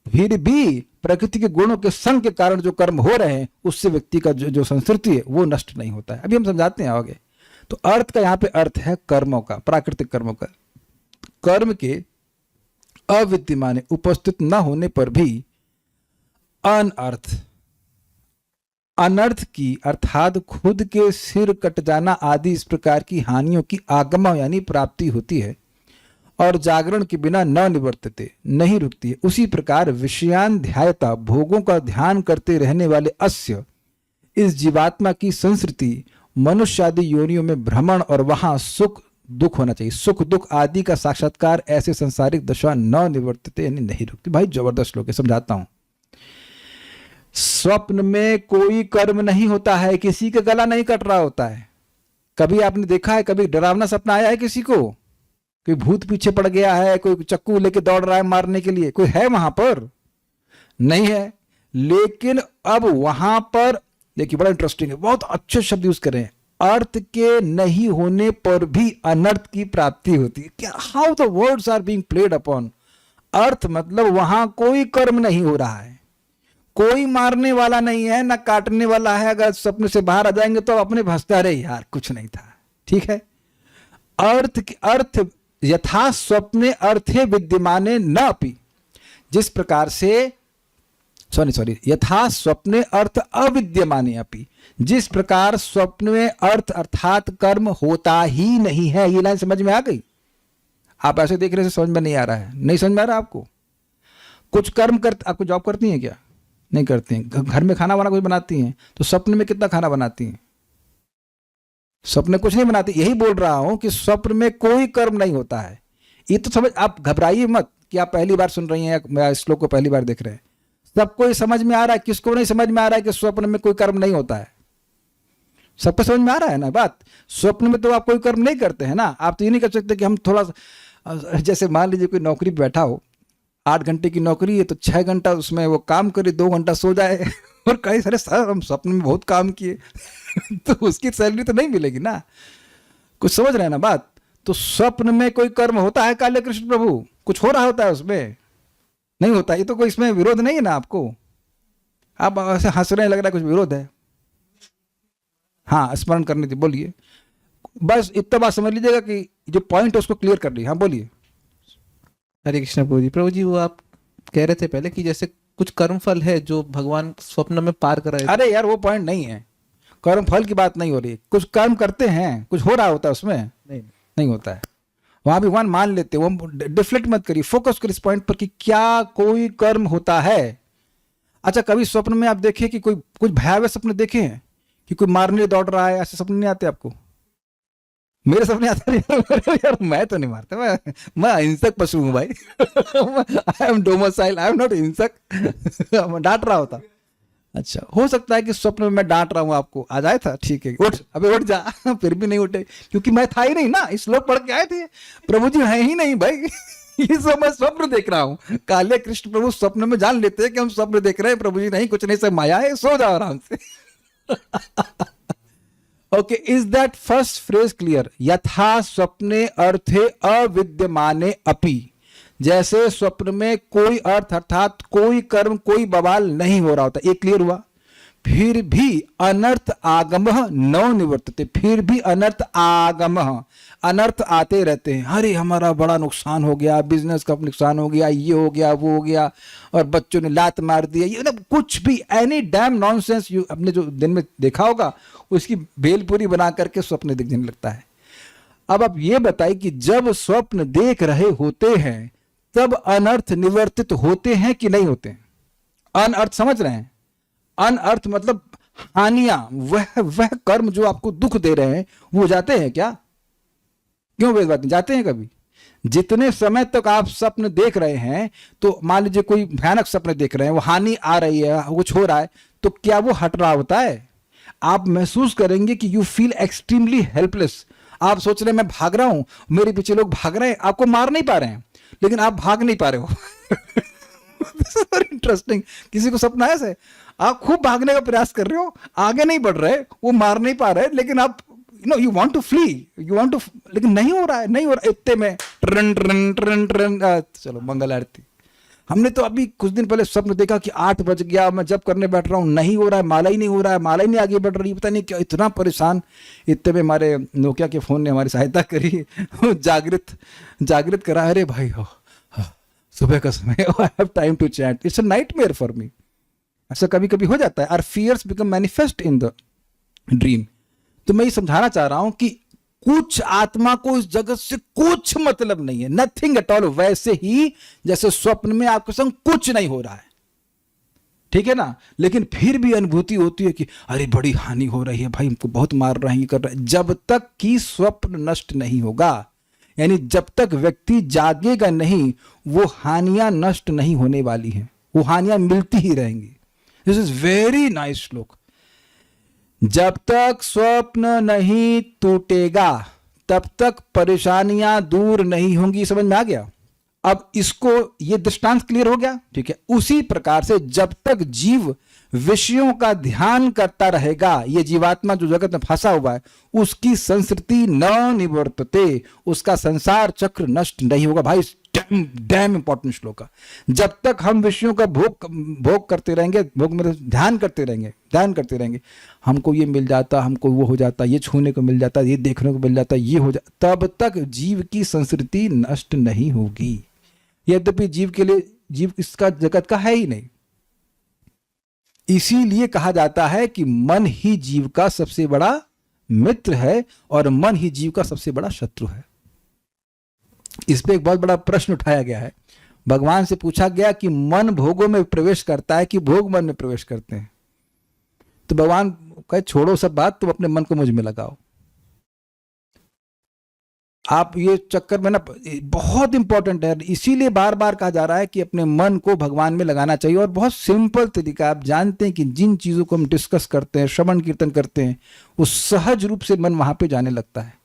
फिर भी प्रकृति के गुणों के संग के कारण जो कर्म हो रहे हैं, उससे व्यक्ति का जो संस्कृति है वो नष्ट नहीं होता है। अभी हम समझाते हैं आगे। तो अर्थ का यहाँ पे अर्थ है कर्मों का, प्राकृतिक कर्मों का। कर्म के अविद्यमान उपस्थित न होने पर भी अनर्थ की अर्थात खुद के सिर कट जाना आदि इस प्रकार की हानियों की आगमन यानी प्राप्ति होती है, और जागरण के बिना न निवर्तते, नहीं रुकती है। उसी प्रकार विषयान ध्यायता भोगों का ध्यान करते रहने वाले अस्य इस जीवात्मा की संस्कृति मनुष्य आदि योनियों में भ्रमण और वहां सुख दुख होना चाहिए, सुख दुख आदि का साक्षात्कार ऐसे संसारिक दशा न निवर्तते यानी नहीं रुकती। भाई जबरदस्त श्लोक है, समझाता हूं। स्वप्न में कोई कर्म नहीं होता है, किसी का गला नहीं कट रहा होता है। कभी आपने देखा है, कभी डरावना सपना आया है किसी को? कोई भूत पीछे पड़ गया है, कोई चक्कू लेके दौड़ रहा है मारने के लिए, कोई है वहां पर? नहीं है। लेकिन अब वहां पर देखिए, बड़ा इंटरेस्टिंग है, बहुत अच्छे शब्द यूज करें। अर्थ के नहीं होने पर भी अनर्थ की प्राप्ति होती है। क्या, how the words are being played upon. अर्थ मतलब वहां कोई कर्म नहीं हो रहा है, कोई मारने वाला नहीं है, ना काटने वाला है। अगर सपने से बाहर आ जाएंगे तो अपने भसता रहे यार, कुछ नहीं था, ठीक है। अर्थ यथा स्वप्ने अर्थे विद्यमाने न अपि, जिस प्रकार से यथा स्वप्ने अर्थ अविद्यमाने अपि, जिस प्रकार स्वप्न में अर्थ अर्थात कर्म होता ही नहीं है। ये लाइन समझ में आ गई? आप ऐसे देख रहे से समझ में नहीं आ रहा है? नहीं समझ में आ रहा आपको? कुछ कर्म आपको जॉब करती हैं क्या? नहीं करती हैं। घर में खाना वाना कुछ बनाती हैं, तो स्वप्न में कितना खाना बनाती हैं? स्वप्न कुछ नहीं बनाती। यही बोल रहा हूं कि स्वप्न में कोई कर्म नहीं होता है। ये तो समझ, आप घबराइए मत कि आप पहली बार सुन रही हैं या श्लोक को पहली बार देख रहे हैं। सबको समझ में आ रहा है। किसको नहीं समझ में आ रहा है कि स्वप्न में कोई कर्म नहीं होता है? सबको समझ में आ रहा है ना बात। स्वप्न में तो आप कोई कर्म नहीं करते हैं ना। आप तो ये नहीं कर सकते कि हम थोड़ा, जैसे मान लीजिए कोई नौकरी पे बैठा हो, 8 घंटे की नौकरी है, तो 6 घंटा उसमें वो काम करे, 2 घंटा सो जाए और कई सारे सर हम स्वप्न में बहुत काम किए तो उसकी सैलरी तो नहीं मिलेगी ना। कुछ समझ रहे हैं ना बात। तो स्वप्न में कोई कर्म होता है काले कृष्ण प्रभु? कुछ हो रहा होता है उसमें? नहीं होता। ये तो कोई इसमें विरोध नहीं है ना आपको। आप ऐसे हंस रहे हैं, लग रहा है कुछ विरोध है। हाँ, स्मरण करने दीजिए, बोलिए। बस इतना बात समझ लीजिएगा कि जो पॉइंट है उसको क्लियर कर लीजिए। हाँ बोलिए। हरे कृष्ण प्रभु जी वो आप कह रहे थे पहले कि जैसे कुछ कर्म फल है जो भगवान स्वप्न में पार कर रहे थे। अरे यार वो पॉइंट नहीं है, कर्म फल की बात नहीं हो रही। कुछ कर्म करते हैं, कुछ हो रहा होता है उसमें? नहीं होता है। वहां भगवान मान लेते। वो डिफ्लेक्ट मत करिए, फोकस करिए इस पॉइंट पर कि क्या कोई कर्म होता है। अच्छा, कभी स्वप्न में आप देखें कि कोई कुछ भयावह सपने देखे हैं कि कोई मारने दौड़ रहा है? ऐसे सपने नहीं आते आपको? मेरे सपने आते नहीं यार, मैं तो नहीं मारता, मैं अहिंसक पशु हूँ भाई। I am domicile, I am not हिंसक। डांट रहा होता। अच्छा, हो सकता है कि स्वप्न में मैं डांट रहा हूँ आपको, आ जाए था, ठीक है, उठ अबे उठ जा। फिर भी नहीं उठे, क्योंकि मैं था ही नहीं ना। इस श्लोक पढ़ के आए थे, प्रभु जी है ही नहीं भाई। ये सब मैं स्वप्न देख रहा हूँ। काले कृष्ण प्रभु स्वप्न में जान लेते हैं कि हम स्वप्न देख रहे हैं, प्रभु जी नहीं, कुछ नहीं, सब माया है, सो जाओ आराम से। Okay, is that first phrase clear? यथा स्वप्ने अर्थे अविद्यमाने अपि, जैसे स्वप्न में कोई अर्थ अर्थात कोई कर्म कोई बवाल नहीं हो रहा होता, ये क्लियर हुआ। फिर भी अनर्थ आगमः न निवर्तते, फिर भी अनर्थ आगमः, अनर्थ आते रहते हैं। अरे हमारा बड़ा नुकसान हो गया, बिजनेस का नुकसान हो गया, ये हो गया, वो हो गया, और बच्चों ने लात मार दिया, ये मतलब कुछ भी एनी डैम नॉनसेंस यू अपने जो दिन में देखा होगा उसकी भेलपूरी बना करके स्वप्न दिखने लगता है। अब आप ये बताइए कि जब स्वप्न देख रहे होते हैं तब अनर्थ निवर्तित होते हैं कि नहीं होते हैं? अनर्थ समझ रहे हैं? अनर्थ मतलब हानियां, वह कर्म जो आपको दुख दे रहे हैं वो जाते हैं क्या? क्यों वे बात नहीं जाते हैं कभी? जितने समय तक आप स्वप्न देख रहे हैं, तो मान लीजिए कोई भयानक सपने देख रहे हैं, वो हानि आ रही है, कुछ हो रहा है, तो क्या वो हट रहा होता है? आप महसूस करेंगे कि यू फील एक्सट्रीमली हेल्पलेस। आप सोच रहे हैं मैं भाग रहा हूं, मेरे पीछे लोग भाग रहे हैं, आपको मार नहीं पा रहे हैं, लेकिन आप भाग नहीं पा रहे हो। Very interesting. किसी को सपना है ऐसे, आप खूब भागने का प्रयास कर रहे हो, आगे नहीं बढ़ रहे, वो मार नहीं पा रहे, लेकिन आप you want to flee, you want to, लेकिन नहीं हो रहा है, नहीं हो रहा। इतने में ट्रन ट्रन ट्रन ट्रन, चलो मंगल आरती। हमने तो अभी कुछ दिन पहले स्वप्न देखा कि 8 बज गया, मैं जब करने बैठ रहा हूँ नहीं हो रहा है, माला ही नहीं हो रहा है, माला ही नहीं आगे बढ़ रही, पता नहीं क्या, इतना परेशान। इतने में हमारे नोकिया के फोन ने हमारी सहायता करी, जागृत करा। अरे भाई हो, सुबह का समय, I have time to chat, it's a nightmare for me. ऐसा कभी कभी हो जाता है। Our fears become manifest in the dream. तो मैं ये समझाना चाह रहा हूं कि कुछ आत्मा को इस जगत से कुछ मतलब नहीं है, नथिंग एट ऑल। वैसे ही जैसे स्वप्न में आपके संग कुछ नहीं हो रहा है, ठीक है ना, लेकिन फिर भी अनुभूति होती है कि अरे बड़ी हानि हो रही है भाई, हमको बहुत मार रहे हैं, ये कर रहे हैं। जब तक कि स्वप्न नष्ट नहीं होगा, यानी जब तक व्यक्ति जागेगा नहीं, वो हानियां नष्ट नहीं होने वाली हैं, वो हानियां मिलती ही रहेंगी। दिस इज वेरी नाइस श्लोक। जब तक स्वप्न नहीं टूटेगा तब तक परेशानियां दूर नहीं होंगी। समझ में आ गया? अब इसको, ये दृष्टांत क्लियर हो गया, ठीक है। उसी प्रकार से जब तक जीव विषयों का ध्यान करता रहेगा, ये जीवात्मा जो जगत में फंसा हुआ है, उसकी संस्कृति न निवर्तते, उसका संसार चक्र नष्ट नहीं होगा। भाई डैम इंपॉर्टेंट श्लोक है। जब तक हम विषयों का भोग करते रहेंगे, भोग में ध्यान करते रहेंगे, हमको ये मिल जाता, हमको वो हो जाता, ये छूने को मिल जाता, ये देखने को मिल जाता, ये हो जाता, तब तक जीव की संस्कृति नष्ट नहीं होगी। यद्यपि जीव के लिए, जीव इसका जगत का है ही नहीं। इसीलिए कहा जाता है कि मन ही जीव का सबसे बड़ा मित्र है और मन ही जीव का सबसे बड़ा शत्रु है। इस पे एक बहुत बड़ा प्रश्न उठाया गया है। भगवान से पूछा गया कि मन भोगों में प्रवेश करता है कि भोग मन में प्रवेश करते हैं? तो भगवान कहे छोड़ो सब बात, तुम अपने मन को मुझ में लगाओ। आप ये चक्कर में ना, बहुत इंपॉर्टेंट है, इसीलिए बार बार कहा जा रहा है कि अपने मन को भगवान में लगाना चाहिए। और बहुत सिंपल तरीका, आप जानते हैं कि जिन चीजों को हम डिस्कस करते हैं, श्रवण कीर्तन करते हैं, वो सहज रूप से मन वहां पे जाने लगता है।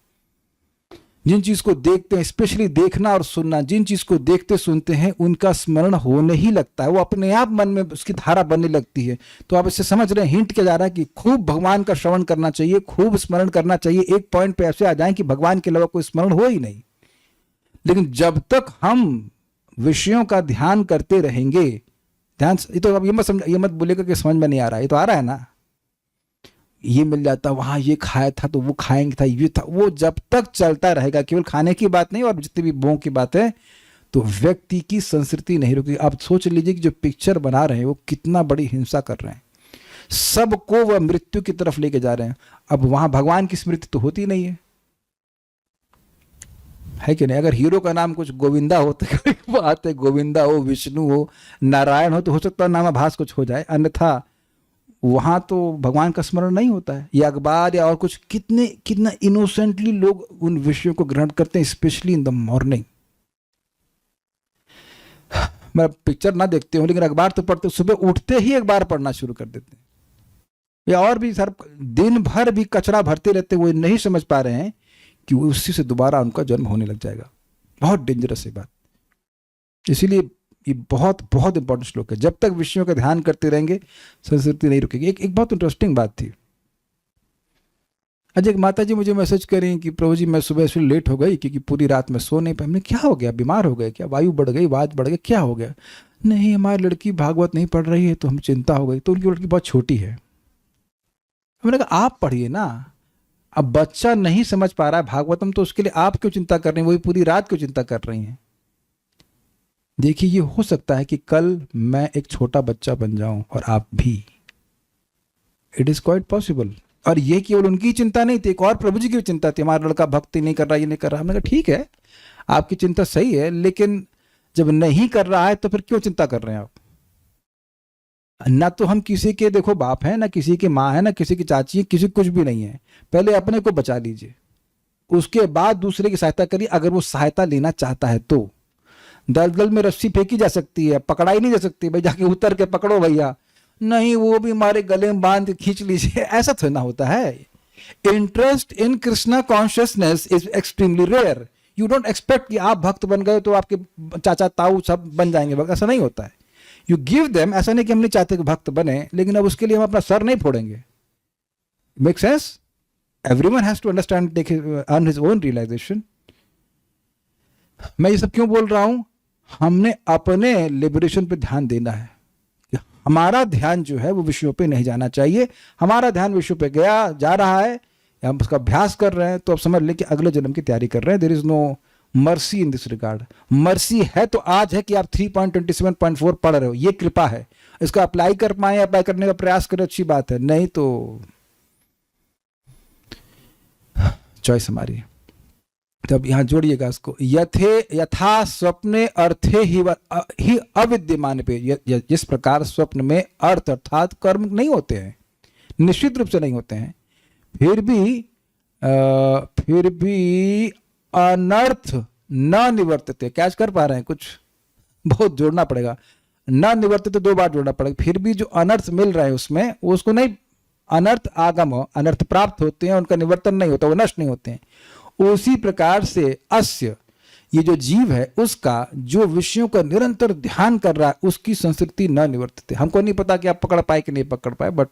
जिन चीज को देखते हैं, स्पेशली देखना और सुनना, जिन चीज को देखते सुनते हैं उनका स्मरण होने ही लगता है, वो अपने आप मन में उसकी धारा बनने लगती है। तो आप इससे समझ रहे हैं, हिंट किया जा रहा है कि खूब भगवान का श्रवण करना चाहिए, खूब स्मरण करना चाहिए। एक पॉइंट पे ऐसे आ जाए कि भगवान के अलावा कोई स्मरण हो ही नहीं। लेकिन जब तक हम विषयों का ध्यान करते रहेंगे, ध्यान, ये तो अब ये मत बोलेगा कि समझ में नहीं आ रहा है, ये तो आ रहा है ना। ये मिल जाता, वहां ये खाया था तो वो खाएंगे था, ये था, वो जब तक चलता रहेगा, केवल खाने की बात नहीं और जितनी भी भोग की बात है, तो व्यक्ति की संस्कृति नहीं रुकेगी। आप सोच लीजिए कि जो पिक्चर बना रहे हैं वो कितना बड़ी हिंसा कर रहे हैं, सबको वह मृत्यु की तरफ लेके जा रहे हैं। अब वहां भगवान की स्मृति तो होती नहीं है कि नहीं? अगर हीरो का नाम कुछ गोविंदा हो तो आते, गोविंदा हो, विष्णु हो, नारायण हो, तो हो सकता है नामाभास कुछ हो जाए, अन्यथा वहां तो भगवान का स्मरण नहीं होता है, या अखबार या और कुछ। कितना इनोसेंटली लोग उन विषयों को ग्रहण करते हैं, स्पेशली इन द मॉर्निंग। मैं पिक्चर ना देखते हूँ लेकिन अखबार तो पढ़ते, सुबह उठते ही अखबार पढ़ना शुरू कर देते हैं, या और भी सर दिन भर भी कचरा भरते रहते, वो नहीं समझ पा रहे हैं कि उसी से दोबारा उनका जन्म होने लग जाएगा। बहुत डेंजरस है बात। इसीलिए ये बहुत बहुत इंपॉर्टेंट श्लोक है। जब तक विषयों का ध्यान करते रहेंगे संस्कृति नहीं रुकेगी। एक बहुत इंटरेस्टिंग बात थी। आज एक माता जी मुझे मैसेज करें कि प्रभु जी मैं सुबह से लेट हो गई क्योंकि पूरी रात में सो नहीं पाई। हमने क्या हो गया, बीमार हो गए क्या, वायु बढ़ गई, वाज बढ़ गया, क्या हो गया? नहीं, हमारी लड़की भागवत नहीं पढ़ रही है तो हम चिंता हो गई। तो उनकी लड़की बहुत छोटी है। हमने कहा आप पढ़िए ना। अब बच्चा नहीं समझ पा रहा है भागवतम, तो उसके लिए आप क्यों चिंता कर रही हैं, वही पूरी रात क्यों चिंता कर रही हैं? देखिए, ये हो सकता है कि कल मैं एक छोटा बच्चा बन जाऊं और आप भी। It is quite possible. और ये केवल उनकी चिंता नहीं थी, एक और प्रभु जी की चिंता थी, हमारा लड़का भक्ति नहीं कर रहा, ये नहीं कर रहा। हमने कहा ठीक है, आपकी चिंता सही है, लेकिन जब नहीं कर रहा है तो फिर क्यों चिंता कर रहे हैं आप? ना तो हम किसी के देखो बाप है, ना किसी की माँ है, ना किसी की चाची है, किसी कुछ भी नहीं है। पहले अपने को बचा लीजिए, उसके बाद दूसरे की सहायता करिए, अगर वो सहायता लेना चाहता है तो। दलदल में रस्सी फेंकी जा सकती है, पकड़ाई नहीं जा सकती, भाई जाके उतर के पकड़ो भैया। नहीं, वो भी हमारे गले में बांध के खींच लीजिए, ऐसा थोड़ा ना होता है। Interest in Krishna consciousness is extremely rare. You don't expect कि आप भक्त बन गए तो आपके चाचा ताऊ सब बन जाएंगे भक्त, ऐसा नहीं होता है। यू गिव देम, ऐसा नहीं कि हम नहीं चाहते कि भक्त बने, लेकिन अब उसके लिए हम अपना सर नहीं फोड़ेंगे। Make sense? Everyone has to understand, earn his own realisation. मैं ये सब क्यों बोल रहा हूं? हमने अपने लिबरेशन पे ध्यान देना है। हमारा ध्यान जो है वो विषयों पे नहीं जाना चाहिए। हमारा ध्यान विषयों पे जा रहा है, या हम उसका अभ्यास कर रहे हैं, तो अब समझ लें कि अगले जन्म की तैयारी कर रहे हैं। There is no mercy in this regard. Mercy है तो आज है कि आप 3.27.4 पढ़ रहे हो, ये कृपा है। इसको अप्लाई कर पाए, अप्लाई करने का प्रयास करें, अच्छी बात है, नहीं तो चॉइस हमारी। तब यहां जोड़िएगा इसको, यथा स्वप्ने अर्थे ही अविद्यमान पे। जिस प्रकार स्वप्न में अर्थ अर्थात कर्म नहीं होते हैं, निश्चित रूप से नहीं होते हैं, फिर भी अनर्थ न निवर्तते। कैच कर पा रहे हैं? कुछ बहुत जोड़ना पड़ेगा। न निवर्तते 2 बार जोड़ना पड़ेगा। फिर भी जो अनर्थ मिल रहा है उसमें, उसको नहीं, अनर्थ आगम हो, अनर्थ प्राप्त होते हैं, उनका निवर्तन नहीं होता, वो नष्ट नहीं होते हैं। उसी प्रकार से अस्य, ये जो जीव है उसका जो विषयों का निरंतर ध्यान कर रहा है, उसकी संस्कृति न निवर्तते। हमको नहीं पता कि आप पकड़ पाए कि नहीं पकड़ पाए, बट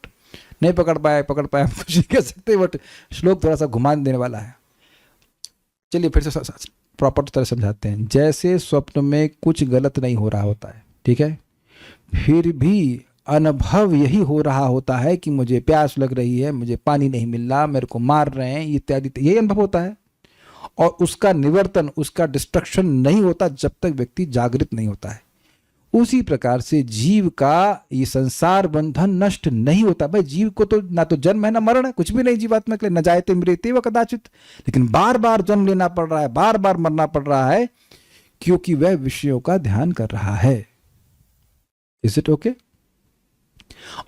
नहीं पकड़ पाए हम कुछ नहीं कह सकते, बट श्लोक थोड़ा सा घुमा देने वाला है। चलिए फिर से प्रॉपर तरह समझाते हैं। जैसे स्वप्न में कुछ गलत नहीं हो रहा होता है, ठीक है, फिर भी अनुभव यही हो रहा होता है कि मुझे प्यास लग रही है, मुझे पानी नहीं मिल रहा, मेरे को मार रहे हैं, इत्यादि, यही अनुभव होता है। और उसका निवर्तन, उसका डिस्ट्रक्शन नहीं होता जब तक व्यक्ति जागृत नहीं होता है। उसी प्रकार से जीव का ये संसार बंधन नष्ट नहीं होता। भाई जीव को तो ना तो जन्म है ना मरण है, कुछ भी नहीं जीवात्मा के लिए, न जायते मृत्यु व कदाचित, लेकिन बार बार जन्म लेना पड़ रहा है, बार बार मरना पड़ रहा है, क्योंकि वह विषयों का ध्यान कर रहा है। Is it okay?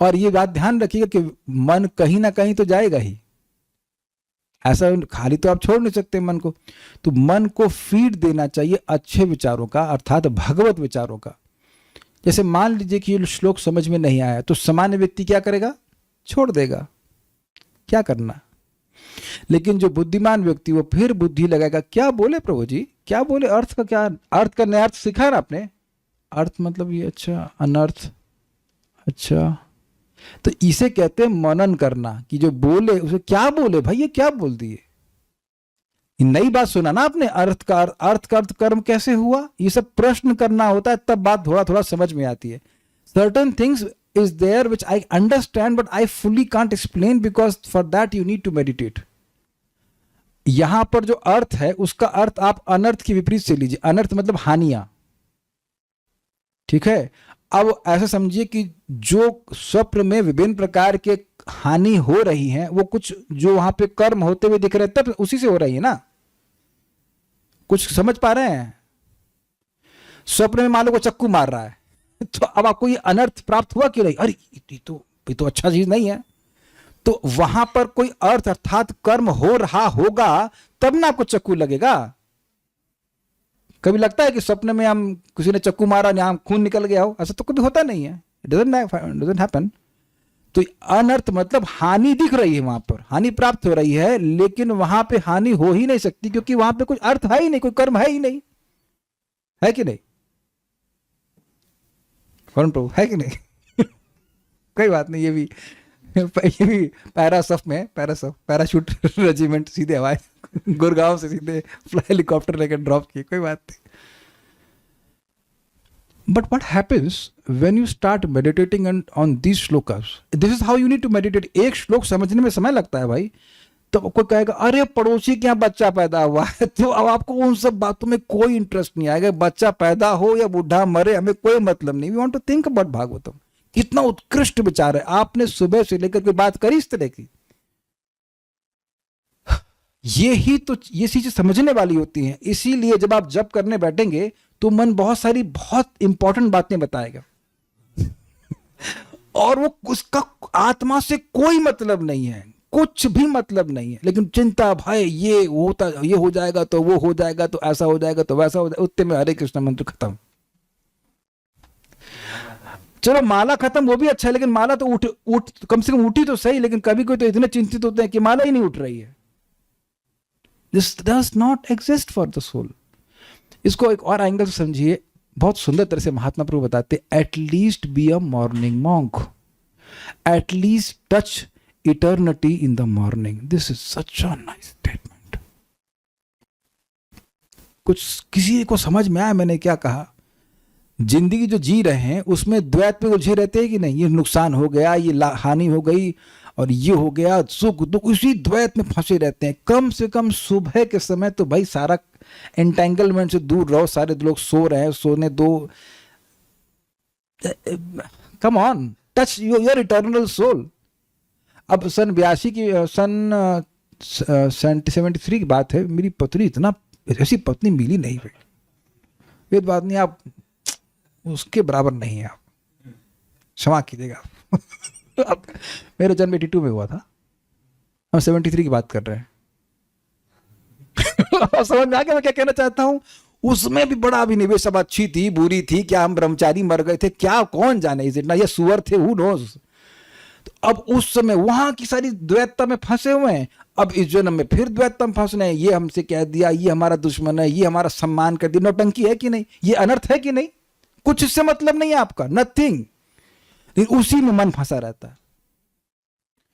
और ये बात ध्यान रखिएगा कि मन कहीं ना कहीं तो जाएगा ही, ऐसा खाली तो आप छोड़ नहीं सकते मन को। तो मन को फीड देना चाहिए अच्छे विचारों का, अर्थात भगवत विचारों का। जैसे मान लीजिए कि ये श्लोक समझ में नहीं आया, तो सामान्य व्यक्ति क्या करेगा? छोड़ देगा, क्या करना। लेकिन जो बुद्धिमान व्यक्ति, वो फिर बुद्धि लगाएगा, क्या बोले प्रभु जी, क्या बोले, अर्थ का क्या, अर्थ का नया अर्थ सीखा ना आपने। अर्थ मतलब ये, अच्छा, अनर्थ, अच्छा, तो इसे कहते हैं मनन करना, कि जो बोले उसे क्या बोले, भाई ये क्या बोल दिए, नई बात सुना ना आपने, अर्थ का अर्थ कर्म कैसे हुआ, ये सब प्रश्न करना होता है, तब बात थोड़ा थोड़ा समझ में आती है। Certain things is there which I understand but I fully can't explain, because for that you need to meditate. यहां पर जो अर्थ है उसका अर्थ आप अनर्थ के विपरीत से लीजिए। अनर्थ मतलब हानियां, ठीक है। अब ऐसा समझिए कि जो स्वप्न में विभिन्न प्रकार के हानि हो रही हैं, वो कुछ जो वहां पे कर्म होते हुए दिख रहे हैं, तब उसी से हो रही है ना। कुछ समझ पा रहे हैं? स्वप्न में मान लो को चक्कू मार रहा है, तो अब आपको ये अनर्थ प्राप्त हुआ कि नहीं? अरे ये तो ये तो अच्छा चीज नहीं है। तो वहां पर कोई अर्थ अर्थात कर्म हो रहा होगा तब ना आपको चक्कू लगेगा। कभी लगता है कि सपने में हम किसी ने चक्कू मारा यहाँ खून निकल गया हो? ऐसा तो कभी होता नहीं है, इट डजंट हैपन। तो अनर्थ मतलब हानि दिख रही है, वहां पर हानि प्राप्त हो रही है, लेकिन वहां पे हानि हो ही नहीं सकती क्योंकि वहां पे कोई अर्थ है ही नहीं, कोई कर्म है ही नहीं, है कि नहीं वरुण प्रभु, है कि नहीं? कोई बात नहीं, ये भी पैरासफ में पैराशूट रेजिमेंट सीधे हवाई गुड़गांव से सीधे हेलीकॉप्टर लेकर ड्रॉप किए, कोई बात नहीं। But what happens when you start meditating on these shlokas? This is how you need to meditate. एक श्लोक समझने में समय लगता है भाई। तो कोई कहेगा अरे पड़ोसी के यहाँ बच्चा पैदा हुआ है, तो अब आपको उन सब बातों में कोई इंटरेस्ट नहीं आएगा। बच्चा पैदा हो या बूढ़ा मरे, हमें कोई मतलब नहीं। We want to think about Bhagavatam. कितना उत्कृष्ट विचार है। आपने सुबह से लेकर कोई बात करी इस तरह की? ये चीजें समझने वाली होती हैं। इसीलिए जब आप जप करने बैठेंगे तो मन बहुत सारी बहुत इंपॉर्टेंट बातें बताएगा और वो उसका आत्मा से कोई मतलब नहीं है, कुछ भी मतलब नहीं है, लेकिन चिंता भाई ये हो जाएगा तो वो हो जाएगा तो ऐसा हो जाएगा तो वैसा हो जाएगा। उतने में हरे कृष्ण मंत्र खत्म। चलो माला खत्म, वो भी अच्छा है, लेकिन माला तो उठ कम से कम उठी तो सही। लेकिन कभी कोई तो इतने चिंतित होते हैं कि माला ही नहीं उठ रही है। This does not exist for the soul. इसको एक और एंगल से समझिए, बहुत सुंदर तरह से महात्मा प्रभु बताते, at least be a morning monk, at least touch eternity in the morning. This is such a nice statement. कुछ किसी को समझ में आया मैंने क्या कहा? जिंदगी जो जी रहे हैं उसमें द्वैत में उलझे रहते हैं कि नहीं, ये नुकसान हो गया, ये हानि हो गई और ये हो गया, सुख दुख, उसी द्वैत में फंसे रहते हैं। कम से कम सुबह के समय तो भाई सारा एंटेंगलमेंट से दूर रहो। सारे लोग सो रहे हैं, सोने दो। Come on, touch your eternal soul. अब सन 82 की सन 73 की बात है। मेरी पत्नी इतना ऐसी पत्नी मिली नहीं भाई, ये बात नहीं, आप उसके बराबर नहीं है, आप क्षमा कीजिएगा। अब मेरा जन्म 82 में हुआ था, हम 73 की बात कर रहे हैं। समझ में आ गया मैं क्या कहना चाहता हूं? उसमें भी बड़ा अभिनिवेश, सब अच्छी थी बुरी थी, क्या हम ब्रह्मचारी मर गए थे, क्या कौन जाने, इज इट ना ये सुअर थे, हु नोज। तो अब उस समय वहां की सारी द्वैतता में फंसे हुए हैं। अब इस जन्म में फिर द्वैतता में फंसने हैं। ये हमसे कह दिया, ये हमारा दुश्मन है, ये हमारा सम्मान कर दिया। नौटंकी है कि नहीं? ये अनर्थ है कि नहीं? कुछ इससे मतलब नहीं है आपका, नथिंग। लेकिन उसी में मन फंसा रहता है।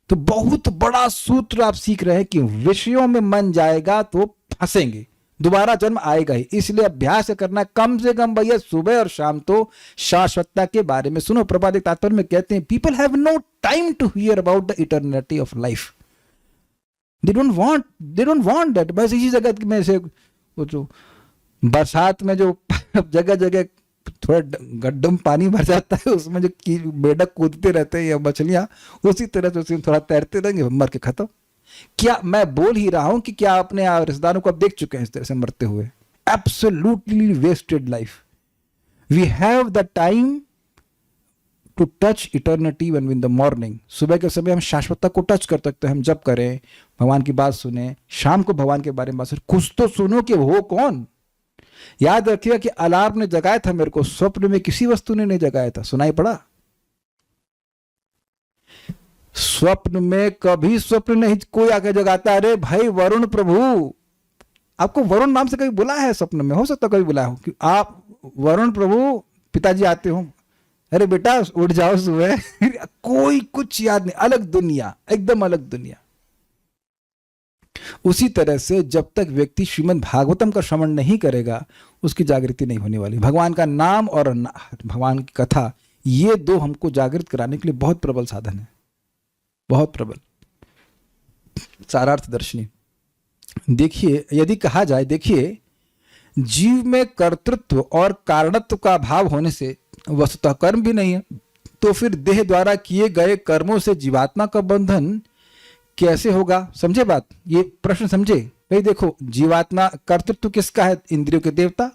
तो बहुत बड़ा सूत्र आप सीख रहे हैं कि विषयों में मन जाएगा तो फंसेंगे, दोबारा जन्म आएगा ही। इसलिए अभ्यास करना, कम से कम भैया सुबह और शाम तो शाश्वतता के बारे में सुनो। प्रभात एक तात्पर्य में कहते हैं, people have no time to hear about the eternity of life. They don't want that. बस इसी जगत में से वो जो बरसात में जो जगह जगह थोड़ा गड्ढम पानी भर जाता है, उसमें जो मेढक कूदते रहते हैं या मछलियां, उसी तरह से उसमें थोड़ा तैरते रहेंगे, मर के खत्म। क्या मैं बोल ही रहा हूं कि क्या अपने रिश्तेदारों को आप देख चुके हैं इस तरह से मरते हुए? Absolutely wasted life. We have the time to touch eternity when in the morning. सुबह के समय हम शाश्वतता को टच कर सकते हैं। हम जब करें, भगवान की बात सुने, शाम को भगवान के बारे में बात सुने। कुछ तो सुनो कि वो कौन। याद रखिएगा कि अलार्म ने जगाया था मेरे को, स्वप्न में किसी वस्तु ने नहीं जगाया था। सुनाई पड़ा? स्वप्न में कभी स्वप्न नहीं कोई आके जगाता। अरे भाई वरुण प्रभु, आपको वरुण नाम से कभी बुला है स्वप्न में? हो सकता कभी बुलाया हो कि आप वरुण प्रभु पिताजी आते हो। अरे बेटा उठ जाओ सुबह। कोई कुछ याद नहीं, अलग दुनिया, एकदम अलग दुनिया। उसी तरह से जब तक व्यक्ति श्रीमद् भागवतम का श्रवण नहीं करेगा, उसकी जागृति नहीं होने वाली। भगवान का नाम और भगवान की कथा, ये दो हमको जागृत कराने के लिए बहुत प्रबल साधन है, बहुत प्रबल। सारार्थ दर्शनी देखिए, यदि कहा जाए, देखिए जीव में कर्तृत्व और कारणत्व का अभाव होने से वस्तुतः कर्म भी नहीं है, तो फिर देह द्वारा किए गए कर्मों से जीवात्मा का बंधन कैसे होगा? समझे बात? ये प्रश्न समझे भाई। देखो, जीवात्मा कर्तृत्व किसका है? इंद्रियों के देवता।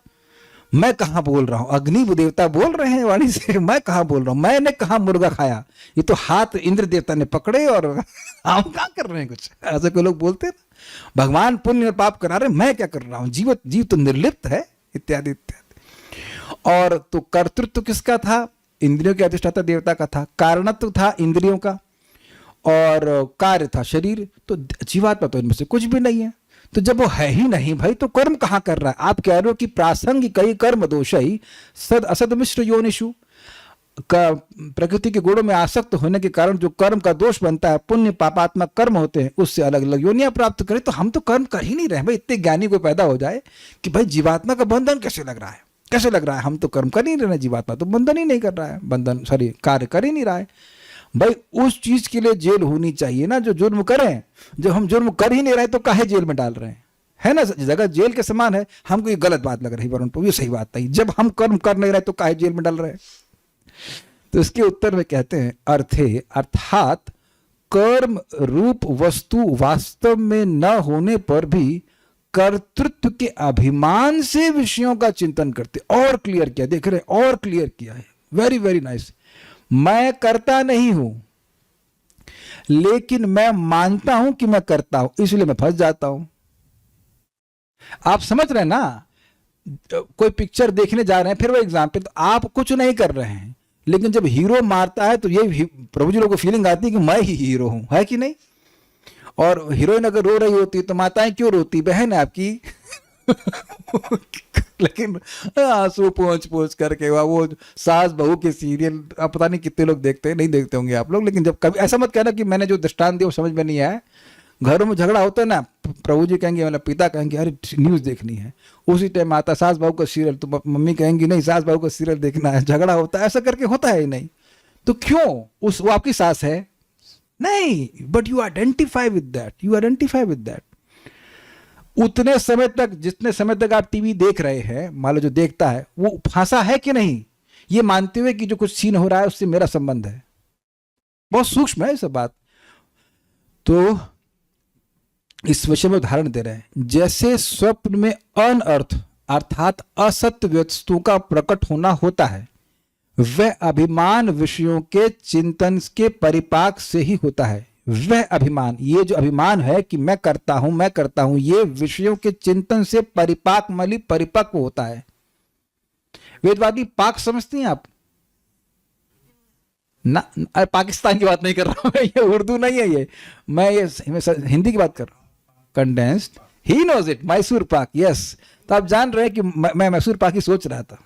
मैं कहाँ बोल रहा हूँ, अग्नि देवता बोल रहे हैं वाणी से, मैं कहाँ बोल रहा हूँ, मैंने कहाँ मुर्गा खाया, ये तो हाथ इंद्र देवता ने पकड़े और हम क्या कर रहे हैं कुछ, ऐसे कोई लोग बोलते हैं ना। भगवान पुण्य और पाप करा रहे, मैं क्या कर रहा हूँ, जीव तो निर्लिप्त है, इत्यादि इत्यादि। और तो कर्तृत्व किसका था, इंद्रियों के अधिष्ठाता देवता का था, कारणत्व था इंद्रियों का, और कार्य था शरीर। तो जीवात्मा तो इनमें से कुछ भी नहीं है। तो जब वो है ही नहीं भाई, तो कर्म कहाँ कर रहा है। आप कह रहे हो कि प्रासंगिक कई कर्म दोषई सद असद मिश्र योनिषु, का प्रकृति के गुणों में आसक्त होने के कारण जो कर्म का दोष बनता है, पुण्य पापात्मक कर्म होते हैं, उससे अलग अलग योनियां प्राप्त करें। तो हम तो कर्म कर ही नहीं रहे भाई। इतने ज्ञानी कोई पैदा हो जाए कि भाई जीवात्मा का बंधन कैसे लग रहा है, कैसे लग रहा है, हम तो कर्म कर ही नहीं रहे, जीवात्मा तो बंधन ही नहीं कर रहा है, बंधन सॉरी कार्य कर ही नहीं रहा है। भाई उस चीज के लिए जेल होनी चाहिए ना जो जुर्म करें। जब हम जुर्म कर ही नहीं रहे तो काहे जेल में डाल रहे हैं, है ना, जगह जेल के समान है। हमको ये गलत बात लग रही वरुण प्रभु, ये सही बात नहीं, जब हम कर्म कर नहीं रहे तो काहे जेल में डाल रहे हैं। तो इसके उत्तर में कहते हैं अर्थे अर्थात कर्म रूप वस्तु वास्तव में न होने पर भी कर्तृत्व के अभिमान से विषयों का चिंतन करते। और क्लियर किया, देख रहे, और क्लियर किया है, वेरी वेरी नाइस। मैं करता नहीं हूं, लेकिन मैं मानता हूं कि मैं करता हूं, इसलिए मैं फंस जाता हूं। आप समझ रहे हैं ना, कोई पिक्चर देखने जा रहे हैं, फिर वो एग्जाम्पल, तो आप कुछ नहीं कर रहे हैं, लेकिन जब हीरो मारता है तो ये प्रभु जी लोगों को फीलिंग आती है कि मैं ही हीरो हूं, है कि नहीं। और हीरोइन अगर रो रही होती तो माताएं क्यों रोती, बहन है आपकी लेकिन आंसू पोंछ पोंछ करके वो सास बहू के सीरियल, अब पता नहीं कितने लोग देखते हैं, नहीं देखते होंगे आप लोग, लेकिन जब कभी ऐसा मत कहना कि मैंने जो दृष्टांत दिया वो समझ में नहीं आया। घरों में झगड़ा होता है ना, प्रभु जी कहेंगे, मतलब पिता कहेंगे अरे न्यूज देखनी है, उसी टाइम आता सास बहू का सीरियल, तो मम्मी कहेंगी नहीं सास बहू का सीरियल देखना है, झगड़ा होता है, ऐसा करके होता है ही नहीं। तो क्यों, वो आपकी सास है नहीं, but you identify with that, you identify with that. उतने समय तक, जितने समय तक आप टीवी देख रहे हैं, मान लो जो देखता है वो फंसा है कि नहीं, ये मानते हुए कि जो कुछ सीन हो रहा है उससे मेरा संबंध है। बहुत सूक्ष्म है ये सब बात। तो इस विषय में उदाहरण दे रहे हैं, जैसे स्वप्न में अनर्थ अर्थात असत्य वस्तु का प्रकट होना होता है, वह अभिमान विषयों के चिंतन के परिपाक से ही होता है। वह अभिमान, ये जो अभिमान है कि मैं करता हूं, ये विषयों के चिंतन से परिपाक मली परिपक्व होता है। वेदवादी पाक समझती हैं आप ना, पाकिस्तान की बात नहीं कर रहा हूं मैं, ये उर्दू नहीं है, ये मैं हिंदी की बात कर रहा हूं। Condensed, he knows it, Mysore pak, yes. तो आप जान रहे हैं कि मैं मैसूर पाक ही सोच रहा था।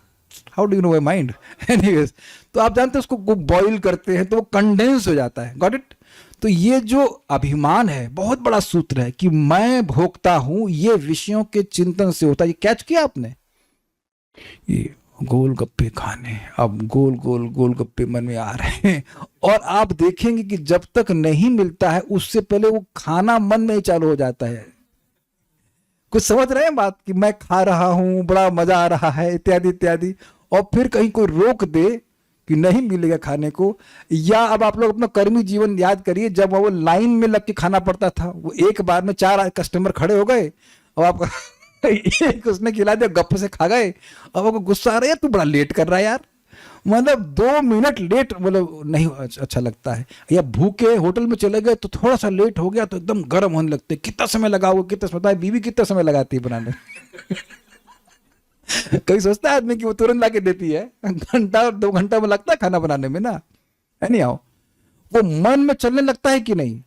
How do you know my mind, anyways. तो आप जानते हैं उसको बॉईल करते हैं तो वो कंडेंस हो जाता है, गॉट इट। तो ये जो अभिमान है बहुत बड़ा सूत्र है कि मैं भोगता हूं, ये विषयों के चिंतन से होता है। ये कैच किया आपने, ये गोलगप्पे खाने, अब गोल गोल गोलगप्पे मन में आ रहे हैं, और आप देखेंगे कि जब तक नहीं मिलता है उससे पहले वो खाना मन में ही चालू हो जाता है। कुछ समझ रहे हैं बात, कि मैं खा रहा हूं, बड़ा मजा आ रहा है, इत्यादि इत्यादि। और फिर कहीं कोई रोक दे कि नहीं मिलेगा खाने को, या अब आप लोग अपना कर्मी जीवन याद करिए, जब वो लाइन में लग के खाना पड़ता था, वो एक बार में 4 कस्टमर खड़े हो गए और आप एक उसने खिला दिया, गप से खा गए, अब आपको गुस्सा आ रहा है, तू बड़ा लेट कर रहा है यार, मतलब 2 मिनट लेट, मतलब नहीं अच्छा लगता है। या भूखे होटल में चले गए तो थोड़ा सा लेट हो गया तो एकदम गर्म होने लगते, कितना समय लगा हुआ, कितना पता है बीवी कितना समय लगाती है बनाने कभी सोचता है आदमी कि वो तुरंत ला के देती है, घंटा 2 घंटा में लगता है खाना बनाने में ना, है नहीं। आओ, वो मन में चलने लगता है कि नहीं।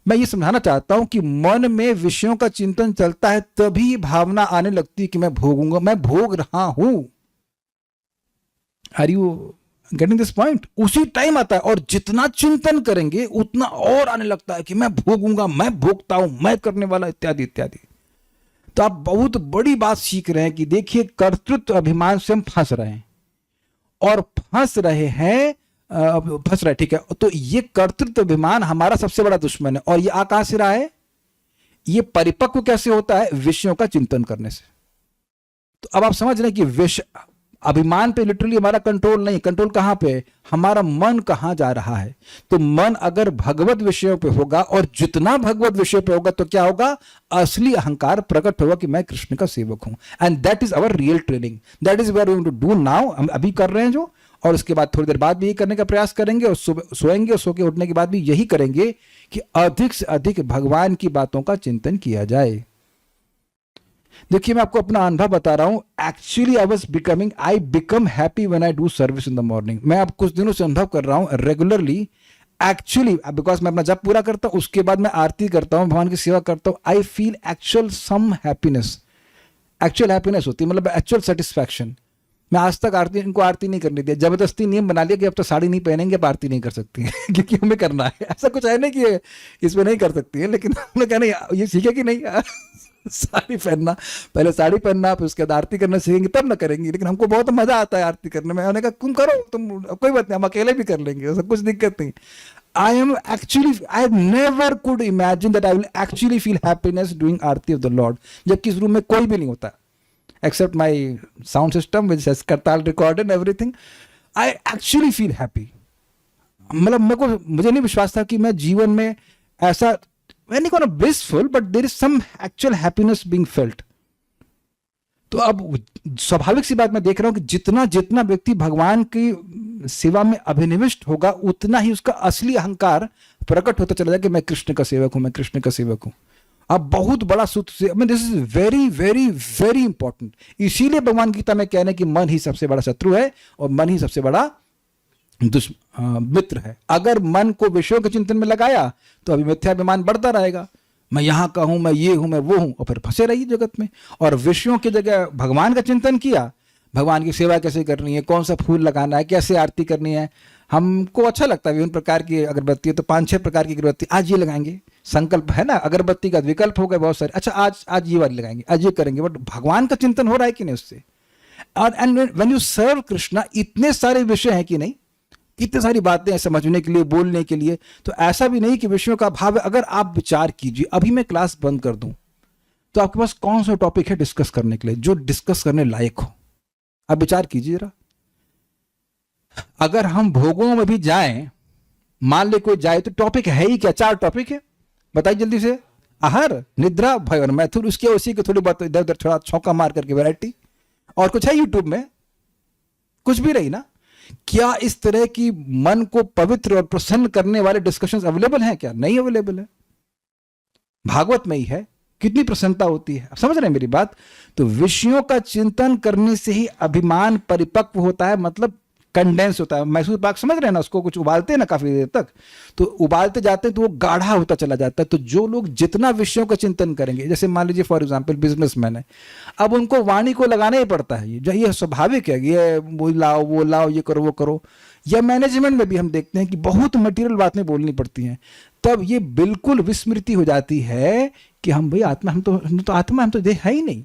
मैं ये समझाना चाहता हूं कि मन में विषयों का चिंतन चलता है तभी भावना आने लगती है कि मैं भोगूंगा, मैं भोग रहा हूं। Are you getting this point? उसी टाइम आता है, और जितना चिंतन करेंगे उतना और आने लगता है कि मैं भोगूंगा, मैं भोगता हूं, मैं करने वाला, इत्यादि इत्यादि। तो आप बहुत बड़ी बात सीख रहे हैं कि देखिए कर्तृत्व अभिमान से हम फंस रहे हैं, और फंस रहे, ठीक है। तो ये कर्तृत्व अभिमान हमारा सबसे बड़ा दुश्मन है, और ये आ कहां से रहा है? ये परिपक्व कैसे होता है? विषयों का चिंतन करने से। तो अब आप समझ रहे हैं कि विषय, अभिमान पे लिटरली हमारा कंट्रोल नहीं। कंट्रोल कहाँ पे है? हमारा मन कहाँ जा रहा है। तो मन अगर भगवत विषयों पे होगा, और जितना भगवत विषय पे होगा तो क्या होगा? असली अहंकार प्रकट होगा कि मैं कृष्ण का सेवक हूं। And that is our real training, that is we are going to do now. हम अभी कर रहे हैं जो, और उसके बाद थोड़ी देर बाद भी यही करने का प्रयास करेंगे, और सोएंगे और सो के उठने के बाद भी यही करेंगे कि अधिक से अधिक भगवान की बातों का चिंतन किया जाए। देखिए, मैं आपको अपना अनुभव बता रहा हूं। Actually I become happy when I do service in the morning. मैं अब कुछ दिनों से अनुभव कर रहा हूं रेगुलरली, एक्चुअली, बिकॉज मैं अपना जप पूरा करता हूं, उसके बाद मैं आरती करता हूं, भगवान की सेवा करता हूं। I feel actual some happiness, actual happiness होती है, मतलब एक्चुअल सेटिस्फैक्शन। मैं आज तक इनको आरती नहीं करनी दी, जबरदस्ती नियम बना लिया कि अब तो साड़ी नहीं पहनेंगे, अब आरती नहीं कर सकती है क्योंकि हमें करना है। ऐसा कुछ है नहीं कि इसमें नहीं कर सकती है, लेकिन हमने कहा नहीं, ये सीखे कि नहीं साड़ी पहनना, पहले साड़ी पहनना, फिर उसके बाद आरती करना सीखेंगे तब ना करेंगी। लेकिन हमको बहुत मजा आता है आरती करने में। उन्होंने कहा तुम करो, तुम कोई बात नहीं, हम अकेले भी कर लेंगे, ऐसा कुछ दिक्कत नहीं। I never could imagine that I will actually feel happiness doing Aarti of the Lord, जबकि इस रूम में कोई भी नहीं होता except my sound system which has करताल record and everything. I actually feel happy. मतलब मुझे नहीं विश्वास था कि मैं जीवन में ऐसा, मैं नहीं कहूँगा blissful, but there is some actual happiness being felt. तो अब स्वाभाविक सी बात मैं देख रहा हूं कि जितना जितना व्यक्ति भगवान की सेवा में अभिनिविष्ट होगा, उतना ही उसका असली अहंकार प्रकट होता चला जाएगा कि मैं कृष्ण का सेवक हूं, मैं कृष्ण का सेवक हूं। अब बहुत बड़ा सूत्र से, this is very very very important. इसीलिए भगवान गीता में कहने कि मन ही सबसे बड़ा शत्रु है और मन ही सबसे बड़ा मित्र है। अगर मन को विषयों के चिंतन में लगाया तो अभी मिथ्याभिमान बढ़ता रहेगा, मैं यहाँ का हूं, मैं ये हूं, मैं वो हूं, और फिर फंसे रहिए जगत में। और विषयों की जगह भगवान का चिंतन किया, भगवान की सेवा कैसे करनी है, कौन सा फूल लगाना है, कैसे आरती करनी है। हमको अच्छा लगता है विभिन्न प्रकार की अगरबत्ती है, तो 5-6 प्रकार की अगरबत्ती आज ये लगाएंगे, संकल्प है ना, अगरबत्ती का विकल्प हो गए बहुत सारे। अच्छा आज ये वाली लगाएंगे, आज ये करेंगे, बट भगवान का चिंतन हो रहा है कि नहीं उससे। और and when you serve Krishna, इतने सारे विषय हैं कि नहीं, इतनी सारी बातें हैं समझने के लिए, बोलने के लिए। तो ऐसा भी नहीं कि विषयों का अभाव है। अगर आप विचार कीजिए, अभी मैं क्लास बंद कर दूं तो आपके पास कौन सा टॉपिक है डिस्कस करने के लिए जो डिस्कस करने लायक हो? आप विचार कीजिए जरा। अगर हम भोगों में भी जाएं, मान ले कोई जाए, तो टॉपिक है ही क्या? 4 टॉपिक है, बताइए जल्दी से। आहार, निद्रा, भय और मैथुन। उसके उसी को थोड़ी बहुत इधर उधर थोड़ा छौका मार करके वैरायटी। और कुछ है यूट्यूब में? कुछ भी नहीं ना। क्या इस तरह की मन को पवित्र और प्रसन्न करने वाले डिस्कशंस अवेलेबल हैं क्या? नहीं अवेलेबल है। भागवत में ही है, कितनी प्रसन्नता होती है। समझ रहे हैं मेरी बात? तो विषयों का चिंतन करने से ही अभिमान परिपक्व होता है, मतलब कंडेंस होता है। मैसूर पाक समझ रहे हैं ना, उसको कुछ उबालते हैं ना काफी देर तक, तो उबालते जाते हैं तो वो गाढ़ा होता चला जाता है। तो जो लोग जितना विषयों का चिंतन करेंगे, जैसे मान लीजिए फॉर एग्जांपल बिजनेसमैन है, अब उनको वाणी को लगाना ही पड़ता है, ये स्वाभाविक है, ये वो लाओ वो लाओ, ये करो वो करो। या मैनेजमेंट में भी हम देखते हैं कि बहुत मटेरियल बातें बोलनी पड़ती हैं, तब ये बिल्कुल विस्मृति हो जाती है कि हम भाई आत्मा, हम तो आत्मा, हम तो देह है ही नहीं।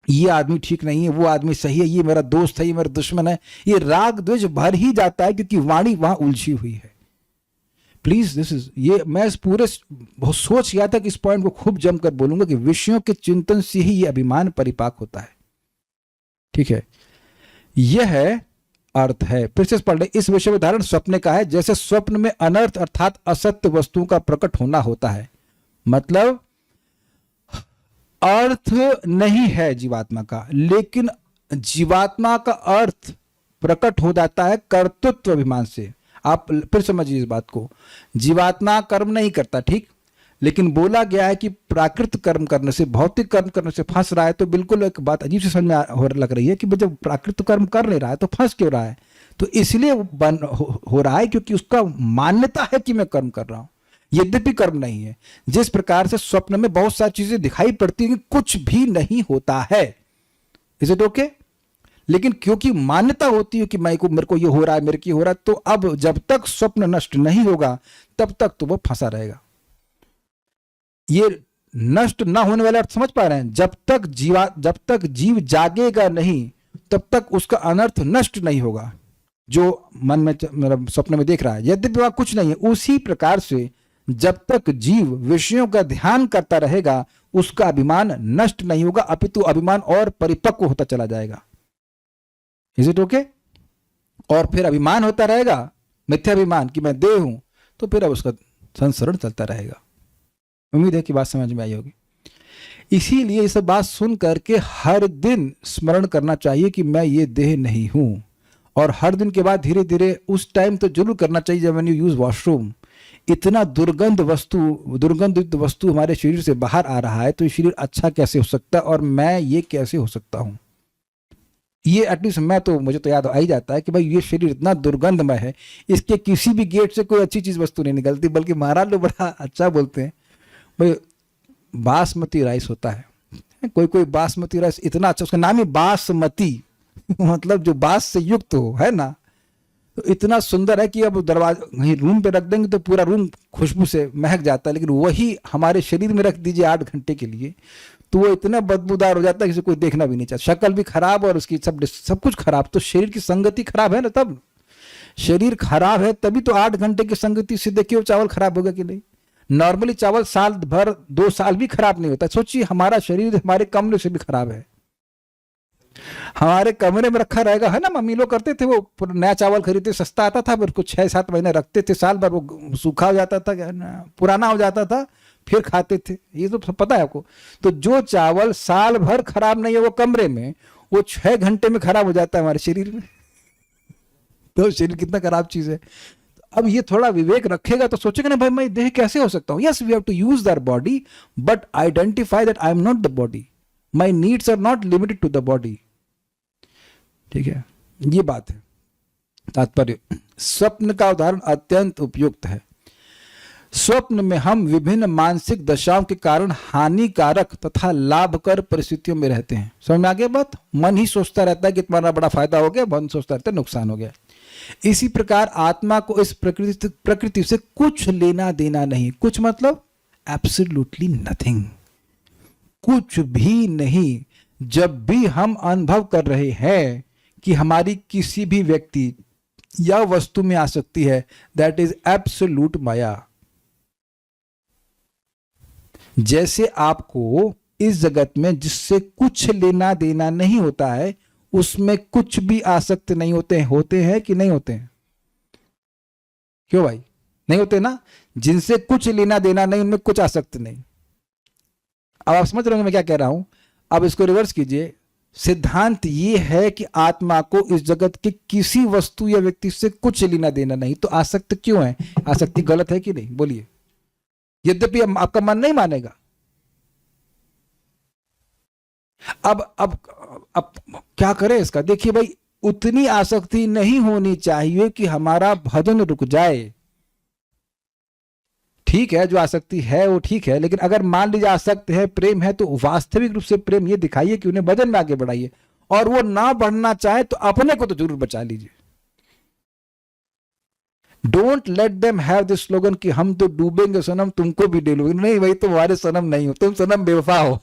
ये आदमी ठीक नहीं है, वो आदमी सही है, ये मेरा दोस्त है, ये मेरा दुश्मन है। ये राग द्वेष भर ही जाता है क्योंकि वाणी वहां उलझी हुई है। प्लीज दिस इज, ये मैं पूरे बहुत सोच गया था कि इस पॉइंट को खूब जमकर बोलूंगा कि विषयों के चिंतन से ही ये अभिमान परिपाक होता है। ठीक है, यह है अर्थ है। फिर से पढ़ ले। इस विषय में उदाहरण स्वप्न का है, जैसे स्वप्न में अनर्थ अर्थात असत्य वस्तुओं का प्रकट होना होता है। मतलब अर्थ नहीं है जीवात्मा का, लेकिन जीवात्मा का अर्थ प्रकट हो जाता है कर्तृत्व अभिमान से। आप फिर समझिए इस बात को। जीवात्मा कर्म नहीं करता, ठीक, लेकिन बोला गया है कि प्राकृत कर्म करने से, भौतिक कर्म करने से फंस रहा है। तो बिल्कुल एक बात अजीब से समझ में लग रही है कि जब प्राकृत कर्म कर नहीं रहा है तो फंस क्यों रहा है? तो इसलिए हो रहा है क्योंकि उसका मान्यता है कि मैं कर्म कर रहा हूं, यद्यपि कर्म नहीं है। जिस प्रकार से स्वप्न में बहुत सारी चीजें दिखाई पड़ती हैं, कुछ भी नहीं होता है। Is it okay? लेकिन क्योंकि मान्यता होती है कि मेरे को ये हो रहा है, मेरे को ये हो रहा है, तो अब जब तक स्वप्न नष्ट नहीं होगा तब तक तो वो फंसा रहेगा। ये नष्ट ना होने वाला अर्थ समझ पा रहे हैं? जब तक जीव जागेगा नहीं तब तक उसका अनर्थ नष्ट नहीं होगा जो मन में मतलब स्वप्न में देख रहा है, यद्यपि वहां कुछ नहीं है। उसी प्रकार से जब तक जीव विषयों का ध्यान करता रहेगा उसका अभिमान नष्ट नहीं होगा, अपितु अभिमान और परिपक्व होता चला जाएगा। Is it okay? और फिर अभिमान होता रहेगा, मिथ्याभिमान कि मैं देह हूं, तो फिर अब उसका संसरण चलता रहेगा। उम्मीद है कि बात समझ में आई होगी। इसीलिए ये सब बात सुन करके हर दिन स्मरण करना चाहिए कि मैं ये देह नहीं हूं। और हर दिन के बाद धीरे धीरे उस टाइम तो जरूर करना चाहिए जब व्हेन यू यूज वॉशरूम, इतना दुर्गंधित वस्तु हमारे शरीर से बाहर आ रहा है, तो ये शरीर अच्छा कैसे हो सकता है और मैं ये कैसे हो सकता हूं। ये एटलीस्ट मुझे तो याद आ ही जाता है कि भाई ये शरीर इतना दुर्गंधमय है, इसके किसी भी गेट से कोई अच्छी चीज वस्तु नहीं निकलती, बल्कि महाराज लोग बड़ा अच्छा बोलते हैं। भाई बासमती राइस होता है, कोई बासमती राइस इतना अच्छा, उसका नाम ही बासमती मतलब जो बास से युक्त हो, है ना, तो इतना सुंदर है कि अब दरवाजा कहीं रूम पे रख देंगे तो पूरा रूम खुशबू से महक जाता है। लेकिन वही हमारे शरीर में रख दीजिए 8 घंटे के लिए, तो वो इतना बदबूदार हो जाता है कि कोई देखना भी नहीं चाहता। शक्ल भी खराब और उसकी सब कुछ खराब। तो शरीर की संगति खराब है ना, तब शरीर खराब है तभी तो 8 घंटे की संगति से देखिए वो चावल खराब होगा कि नहीं। नॉर्मली चावल साल भर 2 साल भी खराब नहीं होता। सोचिए हमारा शरीर हमारे कमरे से भी खराब है, हमारे कमरे में रखा रहेगा, है ना। मम्मी लोग करते थे, वो नया चावल खरीदते, सस्ता आता था, फिर कुछ 6-7 महीने रखते थे, साल भर वो सूखा हो जाता था, पुराना हो जाता था, फिर खाते थे। ये तो पता है आपको। तो जो चावल साल भर खराब नहीं है वो कमरे में, वो 6 घंटे में खराब हो जाता है हमारे शरीर में। तो शरीर कितना खराब चीज है। अब ये थोड़ा विवेक रखेगा तो सोचेगा ना, भाई मैं देह कैसे हो सकता हूं। Yes, we have to use that body, but identify that I am not the body, my needs are not limited to the body. ठीक है, ये बात है। तात्पर्य, स्वप्न का उदाहरण अत्यंत उपयुक्त है। स्वप्न में हम विभिन्न मानसिक दशाओं के कारण हानिकारक तथा लाभकर परिस्थितियों में रहते हैं। समझ में आ गया बात? मन ही सोचता रहता है कि तुम्हारा बड़ा फायदा हो गया, मन सोचता रहता है नुकसान हो गया। इसी प्रकार आत्मा को इस प्रकृति से कुछ लेना देना नहीं। कुछ मतलब एब्सोल्युटली नथिंग, कुछ भी नहीं। जब भी हम अनुभव कर रहे हैं कि हमारी किसी भी व्यक्ति या वस्तु में आसक्ति है, दैट इज एब्सोल्यूट माया। जैसे आपको इस जगत में जिससे कुछ लेना देना नहीं होता है, उसमें कुछ भी आसक्त नहीं होते हैं कि नहीं होते हैं? क्यों भाई? नहीं होते ना। जिनसे कुछ लेना देना नहीं, उनमें कुछ आसक्त नहीं। अब आप समझ रहे हो मैं क्या कह रहा हूं? अब इसको रिवर्स कीजिए। सिद्धांत ये है कि आत्मा को इस जगत के किसी वस्तु या व्यक्ति से कुछ लेना देना नहीं। तो आसक्त क्यों है? आसक्ति गलत है कि नहीं? बोलिए। यद्यपि आपका मन नहीं मानेगा। अब क्या करें इसका? देखिए भाई, उतनी आसक्ति नहीं होनी चाहिए कि हमारा भजन रुक जाए। ठीक है, जो आसक्ति है वो ठीक है, लेकिन अगर मान लीजिए आसक्त है, प्रेम है, तो वास्तविक रूप से प्रेम ये दिखाइए कि उन्हें भजन में आगे बढ़ाइए। और वो ना बढ़ना चाहे तो अपने को तो जरूर बचा लीजिए। Don't let them have this slogan कि हम तो डूबेंगे सनम, तुमको भी डूबेंगे। नहीं भाई, तुम हमारे सनम नहीं हो, तुम सनम बेवफा हो।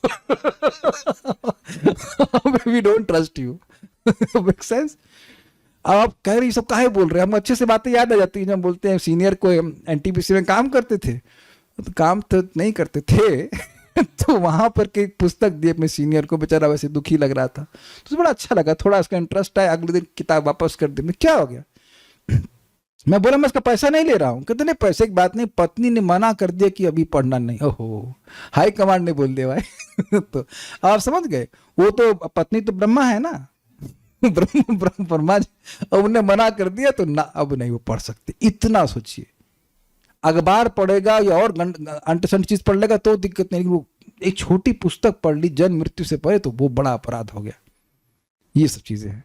We don't trust you. Make sense? अब आप कह रहे सब काहे बोल रहे हैं? हम अच्छे से बातें याद आ जाती है जब हम बोलते हैं सीनियर को एनटीपीसी में काम करते थे, तो काम तो नहीं करते थे तो वहां पर के पुस्तक दी अपने सीनियर को, बेचारा वैसे दुखी लग रहा था, तो बड़ा अच्छा लगा, थोड़ा उसका इंटरेस्ट आया। अगले दिन किताब वापस कर दी। मैं क्या हो गया? मैं बोला मैं इसका पैसा नहीं ले रहा हूँ। कहते नहीं, पैसे की बात नहीं, पत्नी ने मना कर दिया कि अभी पढ़ना नहीं। ओहो, हाई कमांड ने बोल दिया भाई। तो आप समझ गए, वो तो पत्नी तो ब्रह्मा है ना, ब्रह्मा जी, अब उन्हें मना कर दिया तो ना, अब नहीं वो पढ़ सकते। इतना सोचिए, अखबार पढ़ेगा या और अंटसंट चीज पढ़ लेगा तो दिक्कत नहीं, वो एक छोटी पुस्तक पढ़ ली, जन्म मृत्यु से पढ़े, तो वो बड़ा अपराध हो गया। ये सब चीजें हैं।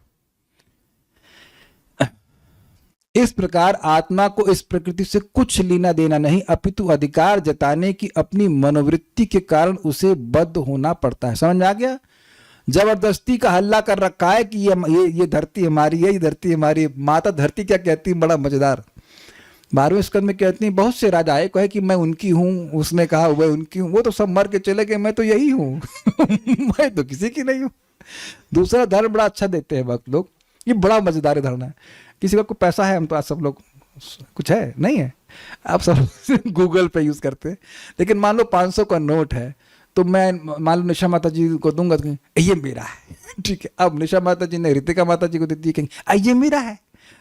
इस प्रकार आत्मा को इस प्रकृति से कुछ लेना देना नहीं, अपितु अधिकार जताने की अपनी मनोवृत्ति के कारण उसे बद्ध होना पड़ता है। समझ आ गया? जबरदस्ती का हल्ला कर रखा है कि ये धरती हमारी है, ये धरती हमारी है। माता धरती क्या कहती है? बड़ा मजेदार। 12वें स्कंद में कहती है, बहुत से राजा आए, कहे कि मैं उनकी हूं, उसने कहा वह उनकी हूं, वो तो सब मर के चले गए, मैं तो यही हूं। मैं तो किसी की नहीं हूं। दूसरा धर्म बड़ा अच्छा देते हैं भक्त लोग, ये बड़ा मजेदार धर्म है। किसी का कोई पैसा है, हम तो आज सब लोग कुछ है नहीं है, आप सब गूगल पे यूज करते हैं, लेकिन मान लो 500 का नोट है, तो मैं मान लो निशा माता जी को दूंगा तो कहेंगे, ये मेरा है। ठीक है, अब निशा माता जी ने ऋतिका माता जी को दे दी, कहेंगे ये मेरा है।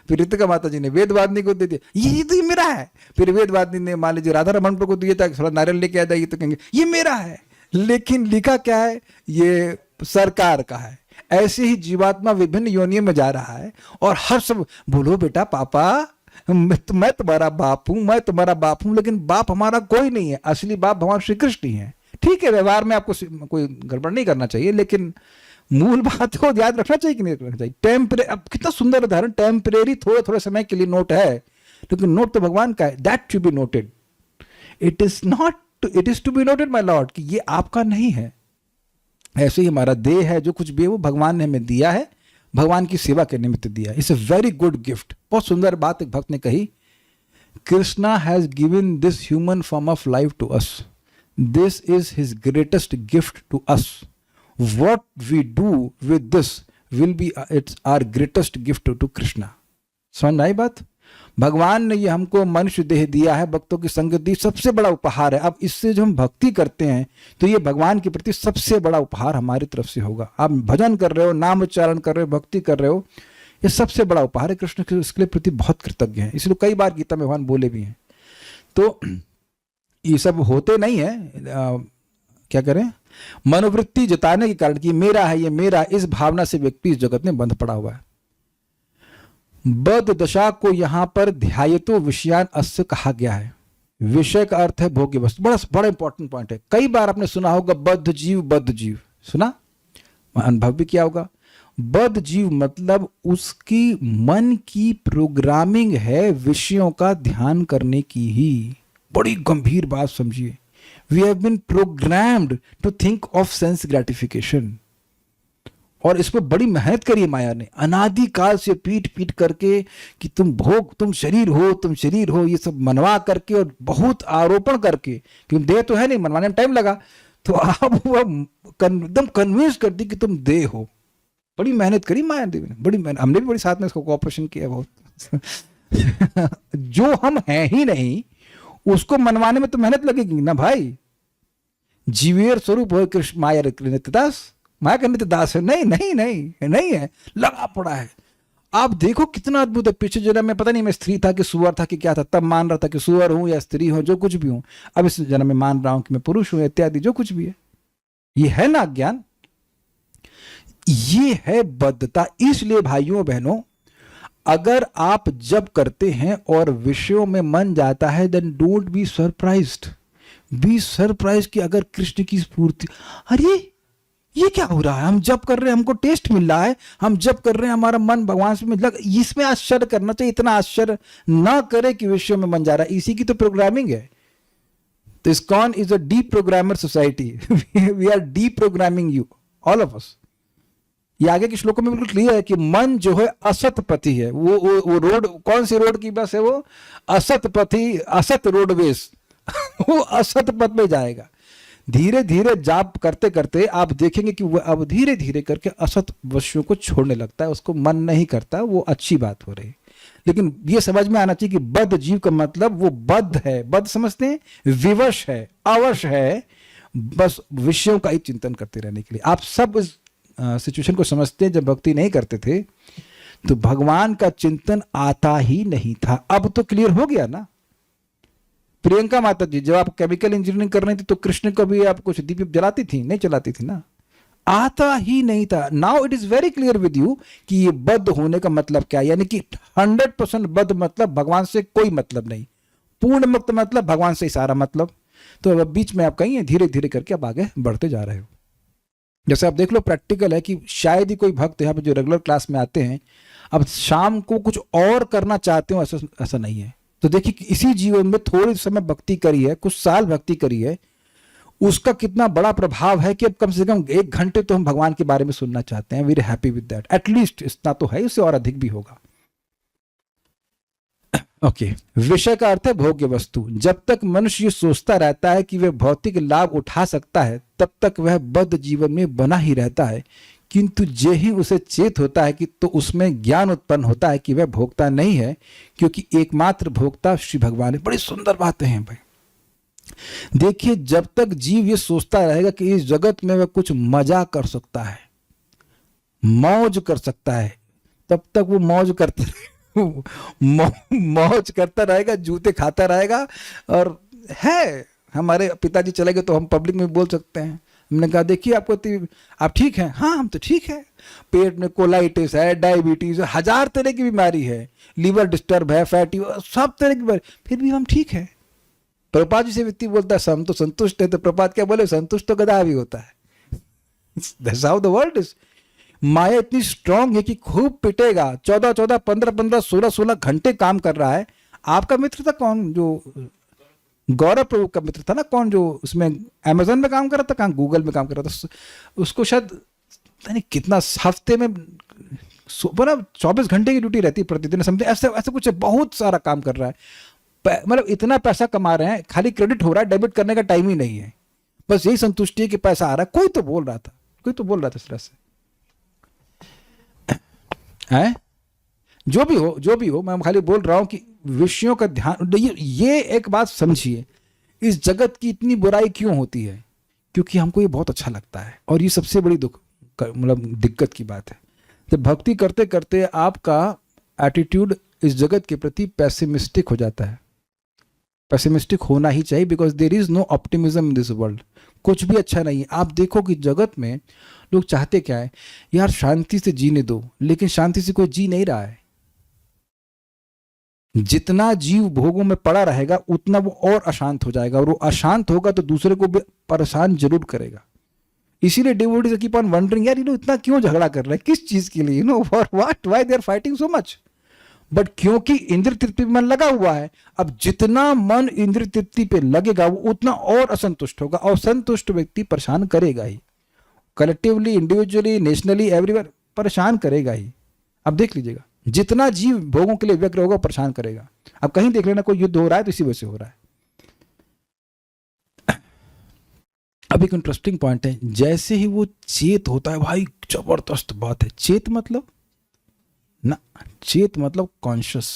फिर ऋतिका माता जी ने वेदवादिनी को दे दिया, ये तो ये मेरा है। फिर वेदवादिनी ने मान लीजिए राधा रमन को दिया था, थोड़ा नारियल लेके आ जाइए, तो कहेंगे ये मेरा है। लेकिन लिखा क्या है, ये सरकार का है। ऐसे ही जीवात्मा विभिन्न योनियों में जा रहा है और हर सब बोलो बेटा पापा मैं तुम्हारा बाप हूं, मैं तुम्हारा बाप हूं, लेकिन बाप हमारा कोई नहीं है, असली बाप भगवान श्री कृष्ण ही है। ठीक है, व्यवहार में आपको कोई गड़बड़ नहीं करना चाहिए, लेकिन मूल बात को याद रखना चाहिए कि नहीं रखना चाहिए। टेम्परेरी, अब कितना सुंदर उदाहरण, टेम्परेरी थोड़े थोड़े समय के लिए नोट है, लेकिन नोट तो भगवान का है, that to be noted. It is to be noted my lord, कि ये आपका नहीं है। ऐसे ही हमारा देह है, जो कुछ भी है वो भगवान ने हमें दिया है, भगवान की सेवा के निमित्त दिया है। It's a very good gift. बहुत सुंदर बात एक भक्त ने कही, Krishna has given this human form of life to us, this is his greatest gift to us, what we do with this will be it's our greatest gift to Krishna। समझ आई बात? भगवान ने ये हमको मनुष्य देह दिया है, भक्तों की संगत दी, सबसे बड़ा उपहार है। अब इससे जो हम भक्ति करते हैं तो ये भगवान के प्रति सबसे बड़ा उपहार हमारी तरफ से होगा। आप भजन कर रहे हो, नाम उच्चारण कर रहे हो, भक्ति कर रहे हो, ये सबसे बड़ा उपहार है। कृष्ण इसके लिए प्रति बहुत कृतज्ञ हैं, इसलिए कई बार गीता में भगवान बोले भी हैं। तो ये सब होते नहीं है, क्या करें, मनोवृत्ति जताने के कारण कि मेरा है, ये मेरा, इस भावना से व्यक्ति इस जगत में बंध पड़ा हुआ है। बद्ध दशा को यहां पर ध्यायतो विषयान अस्य कहा गया है। विषय का अर्थ है भोग्य वस्तु। बड़ा इंपॉर्टेंट पॉइंट है। कई बार आपने सुना होगा बद्ध जीव, सुना, अनुभव भी किया होगा। बद्ध जीव मतलब उसकी मन की प्रोग्रामिंग है विषयों का ध्यान करने की ही। बड़ी गंभीर बात समझिए। We have been programmed to think of sense gratification। और इस पर बड़ी मेहनत करी है माया ने, अनादि काल से पीट पीट करके कि तुम भोग, तुम शरीर हो, ये सब मनवा करके और बहुत आरोपण करके, क्योंकि देह तो है नहीं, मनवाने में टाइम लगा, तो अब वो एकदम कन्विंस कर दी कि तुम देह हो। बड़ी मेहनत करी माया देवी ने, बड़ी मेहनत, हमने भी बड़ी साथ में इसको कोऑपरेशन किया बहुत। जो हम हैं ही नहीं उसको मनवाने में तो मेहनत लगेगी ना भाई। जीवेर स्वरूप हो कृष्ण, माया नित्यदास, माया का नित्यदास है। नहीं है, लगा पड़ा है। आप देखो कितना अद्भुत है। पिछले जन्म में पता नहीं मैं स्त्री था कि सुअर था कि क्या था, तब मान रहा था कि सुअर हूं या स्त्री हूं, जो कुछ भी हूं। अब इस जन्म में मान रहा हूं कि मैं पुरुष हूं इत्यादि, जो कुछ भी है। ये है ना ज्ञान, ये है बद्धता। इसलिए भाइयों बहनों, अगर आप जब करते हैं और विषयों में मन जाता है, then don't be surprised. Be surprise कि अगर कृष्ण की स्फूर्ति, अरे ये क्या हो रहा है, हम जब कर रहे हैं हमको टेस्ट मिल रहा है, हम जब कर रहे हैं हमारा मन भगवान से मिल रहा है, इसमें आश्चर्य करना चाहिए। इतना आश्चर्य ना करे कि विषयों में मन जा रहा है, इसी की तो प्रोग्रामिंग है। तो ISKCON is a deprogrammer society. We are deprogramming you, all of us. ये आगे के श्लोकों में बिल्कुल क्लियर है कि मन जो है असत पथी है। वो रोड, कौन सी रोड की बस है वो? असत पथी, असत रोडवेज। वो असत पथ में जाएगा। धीरे धीरे जाप करते करते आप देखेंगे कि वो अब धीरे धीरे करके असत वस्तुओं को छोड़ने लगता है, उसको मन नहीं करता। वो अच्छी बात हो रही। लेकिन ये समझ में आना चाहिए कि बद्ध जीव का मतलब वो बद्ध है। बद्ध समझते हैं, विवश है, अवश है, बस विषयों का ही चिंतन करते रहने के लिए। आप सब इस सिचुएशन को समझते हैं। जब भक्ति नहीं करते थे तो भगवान का चिंतन आता ही नहीं था। अब तो क्लियर हो गया ना। प्रियंका माता जी जब आप केमिकल इंजीनियरिंग कर रही थी तो कृष्ण को भी आप कुछ दीप जलाती थी? नहीं जलाती थी ना, आता ही नहीं था। Now it is very clear with you कि ये बद्ध होने का मतलब क्या है। यानी कि 100% बद्ध मतलब भगवान से कोई मतलब नहीं, पूर्ण मुक्त मतलब भगवान से सारा मतलब। तो अब बीच में आप कहीं धीरे धीरे करके आप आगे बढ़ते जा रहे हो। जैसे आप देख लो, प्रैक्टिकल है कि शायद ही कोई भक्त यहाँ पे जो रेगुलर क्लास में आते हैं अब शाम को कुछ और करना चाहते हो, ऐसा नहीं है। तो देखिए कि इसी जीवन में थोड़े समय भक्ति करी है, कुछ साल भक्ति करी है, उसका कितना बड़ा प्रभाव है कि अब कम से कम 1 घंटे तो हम भगवान के बारे में सुनना चाहते हैं। Very happy with that. At least इतना तो है, उससे और अधिक भी होगा। ओके, विषय का अर्थ है भोग्य वस्तु। जब तक मनुष्य ये सोचता रहता है कि वह भौतिक लाभ उठा सकता है, तब तक वह बद्ध जीवन में बना ही रहता है। किंतु जे ही उसे चेत होता है कि तो उसमें ज्ञान उत्पन्न होता है कि वह भोक्ता नहीं है, क्योंकि एकमात्र भोक्ता श्री भगवान है। बड़ी सुंदर बातें हैं भाई। देखिए, जब तक जीव ये सोचता रहेगा कि इस जगत में वह कुछ मजा कर सकता है, मौज कर सकता है, तब तक वो मौज करता मौज करता रहेगा, जूते खाता रहेगा। और है, हमारे पिताजी चले गए तो हम पब्लिक में बोल सकते हैं। हमने कहा देखिए आप ठीक हैं? हाँ हम तो ठीक है। पेट में कोलाइटिस है, डायबिटीज है, 1000 तरह की बीमारी है, लीवर डिस्टर्ब है, फैटी, सब तरह की बीमारी, फिर भी हम ठीक है। प्रभुपाद जी से व्यक्ति बोलता है हम तो संतुष्ट है, तो प्रभुपाद क्या बोले? संतुष्ट तो गधा भी होता है। That's how the world is. माया इतनी स्ट्रांग है कि खूब पिटेगा, 14, 15, 16 घंटे काम कर रहा है। आपका मित्र था कौन, जो गौरव प्रभु का मित्र था ना, कौन जो उसमें अमेजन में काम कर रहा था, कहाँ गूगल में काम कर रहा था, उसको शायद नहीं कितना हफ्ते में 24 घंटे की ड्यूटी रहती है प्रतिदिन, समझे? ऐसे ऐसे कुछ बहुत सारा काम कर रहा है, मतलब इतना पैसा कमा रहे हैं, खाली क्रेडिट हो रहा है, डेबिट करने का टाइम ही नहीं है। बस यही संतुष्टि है कि पैसा आ रहा है। कोई तो बोल रहा था इस तरह से है। जो भी हो, मैं खाली बोल रहा हूं कि विषयों का ध्यान। ये एक बात समझिए, इस जगत की इतनी बुराई क्यों होती है? क्योंकि हमको ये बहुत अच्छा लगता है, और ये सबसे बड़ी मतलब दिक्कत की बात है। जब भक्ति करते करते आपका एटीट्यूड इस जगत के प्रति पेसिमिस्टिक हो जाता है। पेसिमिस्टिक होना ही चाहिए, because there is no optimism in this world. कुछ भी अच्छा नहीं है। आप देखो कि जगत में लोग चाहते क्या है, यार शांति से जीने दो, लेकिन शांति से कोई जी नहीं रहा है। जितना जीव भोगों में पड़ा रहेगा उतना वो और अशांत हो जाएगा, और वो अशांत होगा तो दूसरे को भी परेशान जरूर करेगा। इसीलिए डिवोटीज कीप ऑन वंडरिंग, यार इतना क्यों झगड़ा कर रहे हैं, किस चीज के लिए, for what, why they are fighting so much. But क्योंकि इंद्र तृप्ति पे मन लगा हुआ है, अब जितना मन इंद्र तृप्ति पे लगेगा वो उतना और असंतुष्ट होगा, और संतुष्ट व्यक्ति परेशान करेगा ही, कलेक्टिवली, इंडिविजुअली, नेशनली, एवरीवेयर परेशान करेगा ही। अब देख लीजिएगा, जितना जीव भोगों के लिए व्यग्र होगा परेशान करेगा। अब कहीं देख लेना कोई युद्ध हो रहा है तो इसी वजह से हो रहा है। अब एक इंटरेस्टिंग पॉइंट है, जैसे ही वो चेत होता है, भाई जबरदस्त बात है। चेत मतलब ना, चेत मतलब कॉन्शियस,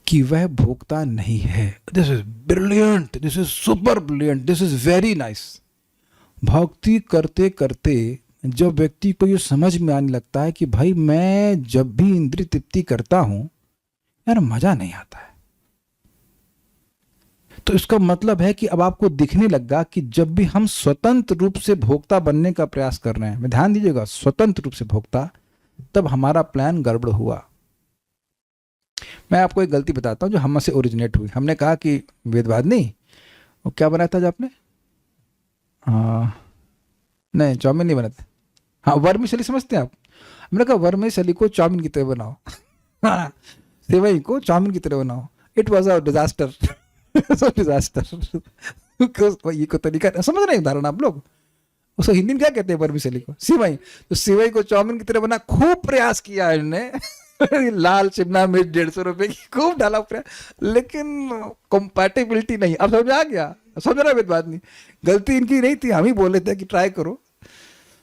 कि वह भोगता नहीं है। This is brilliant, this is super brilliant, this is very nice. भक्ति करते करते जब व्यक्ति को ये समझ में आने लगता है कि भाई मैं जब भी इंद्रिय तृप्ति करता हूं यार मजा नहीं आता है, तो इसका मतलब है कि अब आपको दिखने लगा कि जब भी हम स्वतंत्र रूप से भोक्ता बनने का प्रयास कर रहे हैं, मैं ध्यान दीजिएगा, स्वतंत्र रूप से भोक्ता, तब हमारा प्लान गड़बड़ हुआ। मैं आपको एक गलती बताता हूं जो हमसे ओरिजिनेट हुई। हमने कहा कि वेदवाद नहीं, वो क्या बनाया था जो आपने, नहीं चाउमीन नहीं बनाते, हाँ वर्मीसेली समझते हैं आप। हमने कहा वर्मीसेली को चाउमीन की तरह बनाओ, सेवई को चाउमीन की तरह बनाओ। It was a disaster, disaster. ये को तरीका समझ रहे हैं उदाहरण आप लोग, उसको हिंदी में क्या कहते हैं वर्मीसेली को, सिवई। तो सिवई को चाउमीन की तरह बना, खूब प्रयास किया इन्होंने, लाल शिमला मिर्च 150 रुपए की खूब डाला प्रयास, लेकिन कंपैटिबिलिटी नहीं। अब समझ आ गया, समझ रहा है बात नहीं, गलती इनकी नहीं थी, हम ही बोले थे कि ट्राई करो।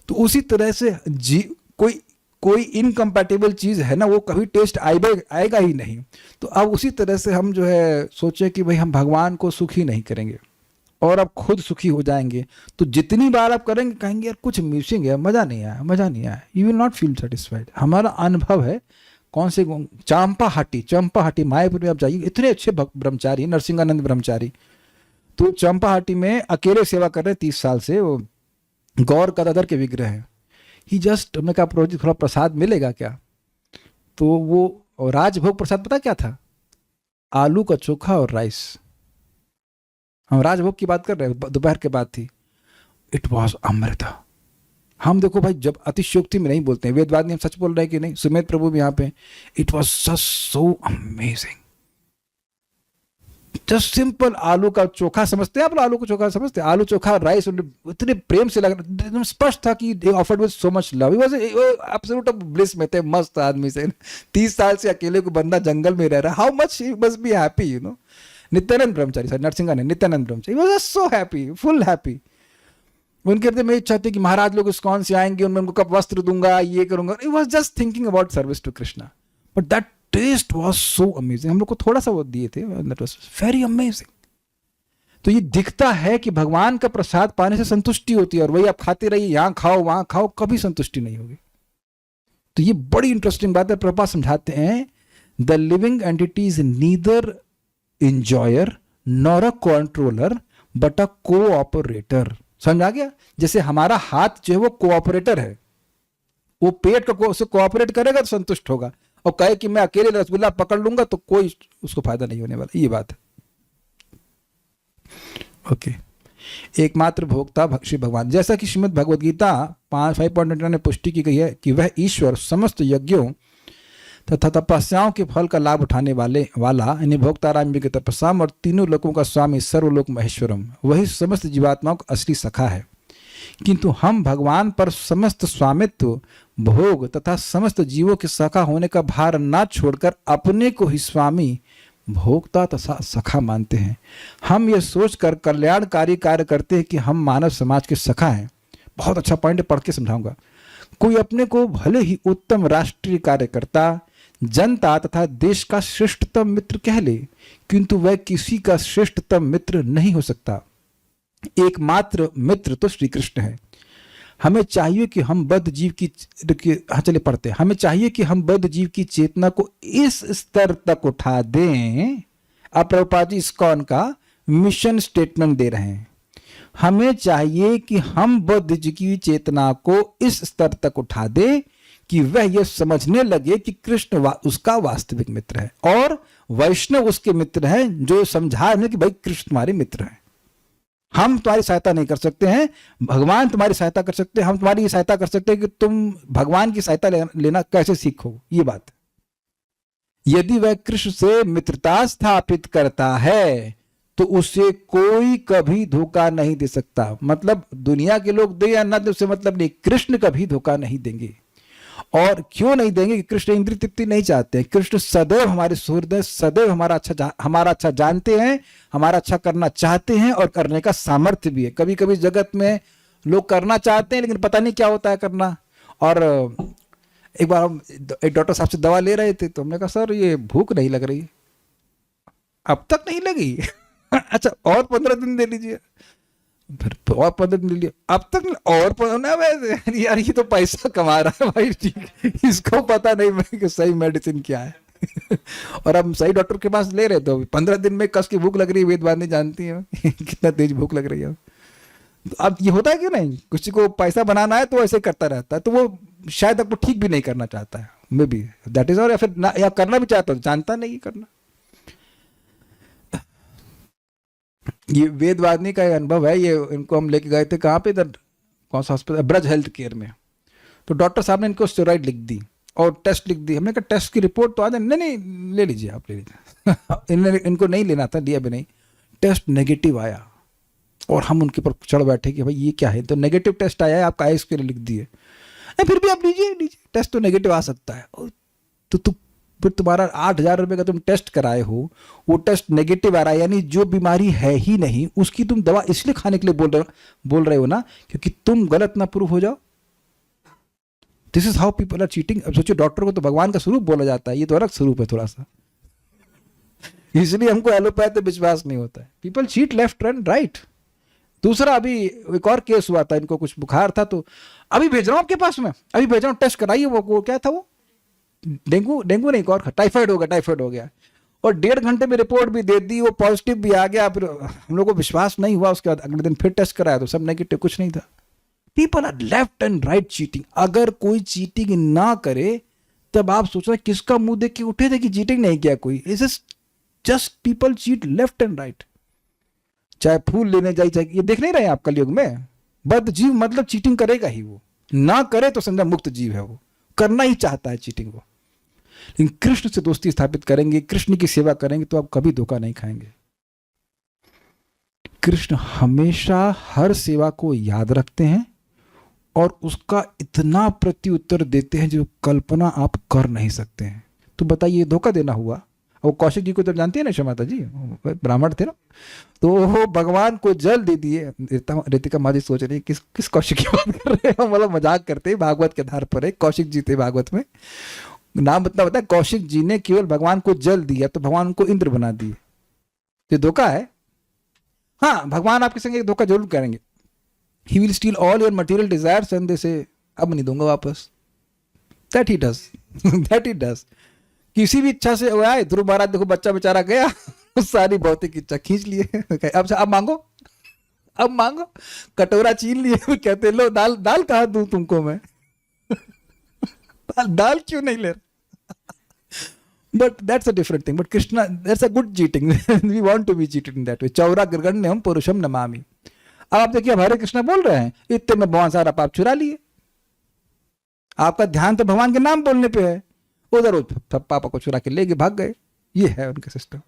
तो उसी तरह से कोई इनकम्पैटिबल चीज है ना, वो कभी टेस्ट आएगा ही नहीं। तो अब उसी तरह से हम जो है सोचे कि भाई हम भगवान को सुखी नहीं करेंगे और अब खुद सुखी हो जाएंगे। तो जितनी बार आप करेंगे कहेंगे यार कुछ मिसिंग है, मजा नहीं आया, you will not feel satisfied. हमारा अनुभव है कौन से, चंपाहाटी मायापुर में आप जाइए, इतने अच्छे ब्रह्मचारी, नरसिंहानंद ब्रह्मचारी, तो चंपाहाटी में अकेले सेवा कर रहे 30 साल से, वो गौर गदाधर के विग्रह हैं। ही जस्ट, हमने कहा प्रभु जी थोड़ा प्रसाद मिलेगा क्या, तो वो राजभोग प्रसाद पता क्या था, आलू का चोखा और राइस। हम राजभोग की बात कर रहे हैं, दोपहर के बाद थी। इट वॉज अमृत। हम देखो भाई जब अतिशयोक्ति में नहीं बोलते हैं, वेदवाद में हम सच बोल रहे हैं कि नहीं, सुमेध प्रभु भी यहाँ पे, it was just so amazing. Just simple आलू का चोखा समझते हैं आप, आलू का चोखा समझते हैं, आलू चोखा राइस, इतने प्रेम से लग रहा, स्पष्ट था कि they offered with so much love. He was absolute bliss में थे, मस्त आदमी से। 30 साल से अकेले को बंदा जंगल में रह रहा है, how much he must be happy, you know. Nityanand Brahmachari, sir Narsinghanand, Nityanand Brahmachari, was so happy, full happy. उनके हृदय में इच्छा थी कि महाराज लोग इस्कॉन से आएंगे, उनमें उनको कब वस्त्र दूंगा, ये करूंगा। It was just thinking about service to Krishna, but that taste was so amazing. हम लोग को थोड़ा सा वो दिए थे, दैट वाज वेरी अमेजिंग। तो ये दिखता है कि भगवान का प्रसाद पाने से संतुष्टि होती है, और वही आप खाते रहिए, यहां खाओ वहां खाओ, कभी संतुष्टि नहीं होगी। तो ये बड़ी इंटरेस्टिंग बात है। प्रभुपाद समझाते हैं the living entity is neither enjoyer nor a controller but a cooperator. समझ आ गया? जैसे हमारा हाथ जो है वो कोऑपरेटर है, वो पेट का उससे कोऑपरेट करेगा तो संतुष्ट होगा, और कहे कि मैं अकेले रसगुल्ला पकड़ लूंगा तो कोई उसको फायदा नहीं होने वाला। ये बात है। ओके। एकमात्र भोक्ता श्री भगवान, जैसा कि श्रीमद् भगवद गीता 5.29 में पुष्टि की गई है कि वह ईश्वर समस्त यज्ञों तथा तपस्याओं के फल का लाभ उठाने वाला यानी भोक्ताराम की तपस्या और तीनों लोकों का स्वामी सर्वलोक महेश्वरम, वही समस्त जीवात्माओं का असली सखा है। किंतु हम भगवान पर समस्त स्वामित्व, भोग तथा समस्त जीवों के सखा होने का भार न छोड़कर अपने को ही स्वामी, भोक्ता तथा सखा मानते हैं। हम यह सोचकर कल्याणकारी कार्य करते हैं कि हम मानव समाज के सखा हैं। बहुत अच्छा पॉइंट, पढ़ के समझाऊंगा। कोई अपने को भले ही उत्तम राष्ट्रीय कार्यकर्ता, जनता तथा देश का श्रेष्ठतम मित्र कह ले, किंतु वह किसी का श्रेष्ठतम मित्र नहीं हो सकता। एकमात्र मित्र तो श्री कृष्ण है। हमें चाहिए कि हम बद्ध जीव की चले पढ़ते हैं। हमें चाहिए कि हम बद्ध जीव की चेतना को इस स्तर तक उठा दें। अब प्रभुपाद जी इस्कॉन का मिशन स्टेटमेंट दे रहे हैं। हमें चाहिए कि हम बद्ध जीव की चेतना को इस स्तर तक उठा दें कि वह यह समझने लगे कि कृष्ण उसका वास्तविक मित्र है और वैष्णव उसके मित्र हैं, जो समझा रहे कि भाई कृष्ण तुम्हारे मित्र हैं। हम तुम्हारी सहायता नहीं कर सकते हैं, भगवान तुम्हारी सहायता कर सकते हैं। हम तुम्हारी सहायता कर सकते हैं कि तुम भगवान की सहायता लेना कैसे सीखो। ये बात, यदि वह कृष्ण से मित्रता स्थापित करता है तो उसे कोई कभी धोखा नहीं दे सकता। मतलब दुनिया के लोग दे या न दे उससे मतलब नहीं, कृष्ण कभी धोखा नहीं देंगे। और क्यों नहीं देंगे कि कृष्ण इंद्रिय तृप्ति नहीं चाहते हैं। कृष्ण सदैव हमारे सुहृद हैं, सदैव हमारा अच्छा जानते हैं, हमारा अच्छा करना चाहते हैं और करने का सामर्थ्य भी है। कभी कभी जगत में लोग करना चाहते हैं लेकिन पता नहीं क्या होता है करना। और एक बार हम एक डॉक्टर साहब से दवा ले रहे थे तो हमने कहा सर ये भूख नहीं लग रही। अब तक नहीं लगी? अच्छा और 15 दिन दे लीजिए। फिर और 15 दिन ले लिया, अब तक और 15। वैसे यार ये तो पैसा कमा रहा है भाई, ठीक, इसको पता नहीं कि सही मेडिसिन क्या है। और हम सही डॉक्टर के पास ले रहे तो 15 दिन में कस की भूख लग रही है, वेद बांधनी जानती है कितना तेज भूख लग रही है। अब ये होता है कि नहीं, किसी को पैसा बनाना है तो ऐसे करता रहता है, तो वो शायद आपको ठीक भी नहीं करना चाहता है, मे बी दैट इज, और या फिर या करना भी चाहता है जानता नहीं करना। ये वेदवादिनी का अनुभव है। ये इनको हम लेके गए थे कहाँ पे, इधर कौन सा हॉस्पिटल, ब्रज हेल्थ केयर में। तो डॉक्टर साहब ने इनको स्टेरॉइड लिख दी और टेस्ट लिख दी। हमने कहा टेस्ट की रिपोर्ट तो आ जाए। नहीं ले लीजिए आप, ले लीजिए। इनको नहीं लेना था, लिया भी नहीं। टेस्ट नेगेटिव आया और हम उनके ऊपर चढ़ बैठे कि भाई ये क्या है। तो नेगेटिव टेस्ट आया है, आपका आइस के लिए लिख दिए, फिर भी आप लीजिए, टेस्ट तो नेगेटिव आ सकता है। तो फिर तुम्हारा 8,000 रुपये का तुम टेस्ट कराए हो, वो टेस्ट नेगेटिव आ रहा है, यानी जो बीमारी है ही नहीं उसकी तुम दवा इसलिए खाने के लिए बोल रहे हो ना, क्योंकि तुम गलत ना प्रूव हो जाओ। This is how people are cheating. अब सोचो, डॉक्टर को तो भगवान का स्वरूप बोला जाता है, ये तो अलग स्वरूप है थोड़ा सा, इसलिए हमको एलोपैथ पे विश्वास नहीं होता है। People cheat left and right. दूसरा, अभी एक और केस हुआ था, इनको कुछ बुखार था, तो अभी भेज रहा हूँ आपके पास में, अभी भेज रहा हूँ, टेस्ट कराइए। वो क्या था, वो डेंगू नहीं, एक और टाइफाइड हो गया। और 1.5 घंटे में रिपोर्ट भी दे दी, वो पॉजिटिव भी आ गया। फिर हम लोग को विश्वास नहीं हुआ, उसके बाद अगले दिन फिर टेस्ट कराया तो सब नेगेटिव, कुछ नहीं था। People are left and right cheating. अगर कोई चीटिंग ना करे तब आप सोच रहे किसका मुंह देख के उठे थे कि चीटिंग नहीं किया कोई। It's just people cheat left and right. चाहे फूल लेने जाए, चाहे ये देख नहीं रहे आप कलयुग में, बद्ध जीव मतलब चीटिंग करेगा ही। वो ना करे तो समझा मुक्त जीव है, वो करना ही चाहता है चीटिंग वो। लेकिन कृष्ण से दोस्ती स्थापित करेंगे, कृष्ण की सेवा करेंगे तो आप कभी धोखा नहीं खाएंगे। कृष्ण हमेशा हर सेवा को याद रखते हैं और उसका इतना प्रत्युत्तर देते हैं जो कल्पना आप कर नहीं सकते हैं। तो बताइए, धोखा देना हुआ। वो कौशिक जी को तो जानती है ना, क्षमाता जी ब्राह्मण थे ना, तो वो भगवान को जल दे दिए। रितिका माँ जी सोच रही किस कौशिक की बात कर रहे हैं, मतलब मजाक करते हैं। भागवत के आधार पर है, कौशिक जी थे भागवत में, नाम बता बताया। कौशिक जी ने केवल भगवान को जल दिया तो भगवान को इंद्र बना दिए। ये धोखा है। हाँ, भगवान आपके संग एक धोखा जरूर करेंगे. He will still all your material desires and they से अब नहीं दूंगा वापस. That he does. That he does. किसी भी इच्छा से वो आए, ध्रुव महाराज देखो बच्चा बेचारा गया, सारी भौतिक इच्छा खींच लिए. अब मांगो, अब मांगो. कटोरा छीन लिए, कहते लो दाल, दाल कहाँ दूं तुमको मैं. दाल क्यों नहीं ले रहा. But that's a different thing. But Krishna, that's a good cheating. We want to be cheated in that way. Chaura गिरगण्यम पुरुषम नमामि. अब आप देखिए, हरे कृष्ण बोल रहे हैं, इतने में बहुत सारा पाप चुरा लिए. आपका ध्यान तो भगवान के नाम बोलने पे है, उधर पापा को चुरा के लेके भाग गए. ये है उनका सिस्टम.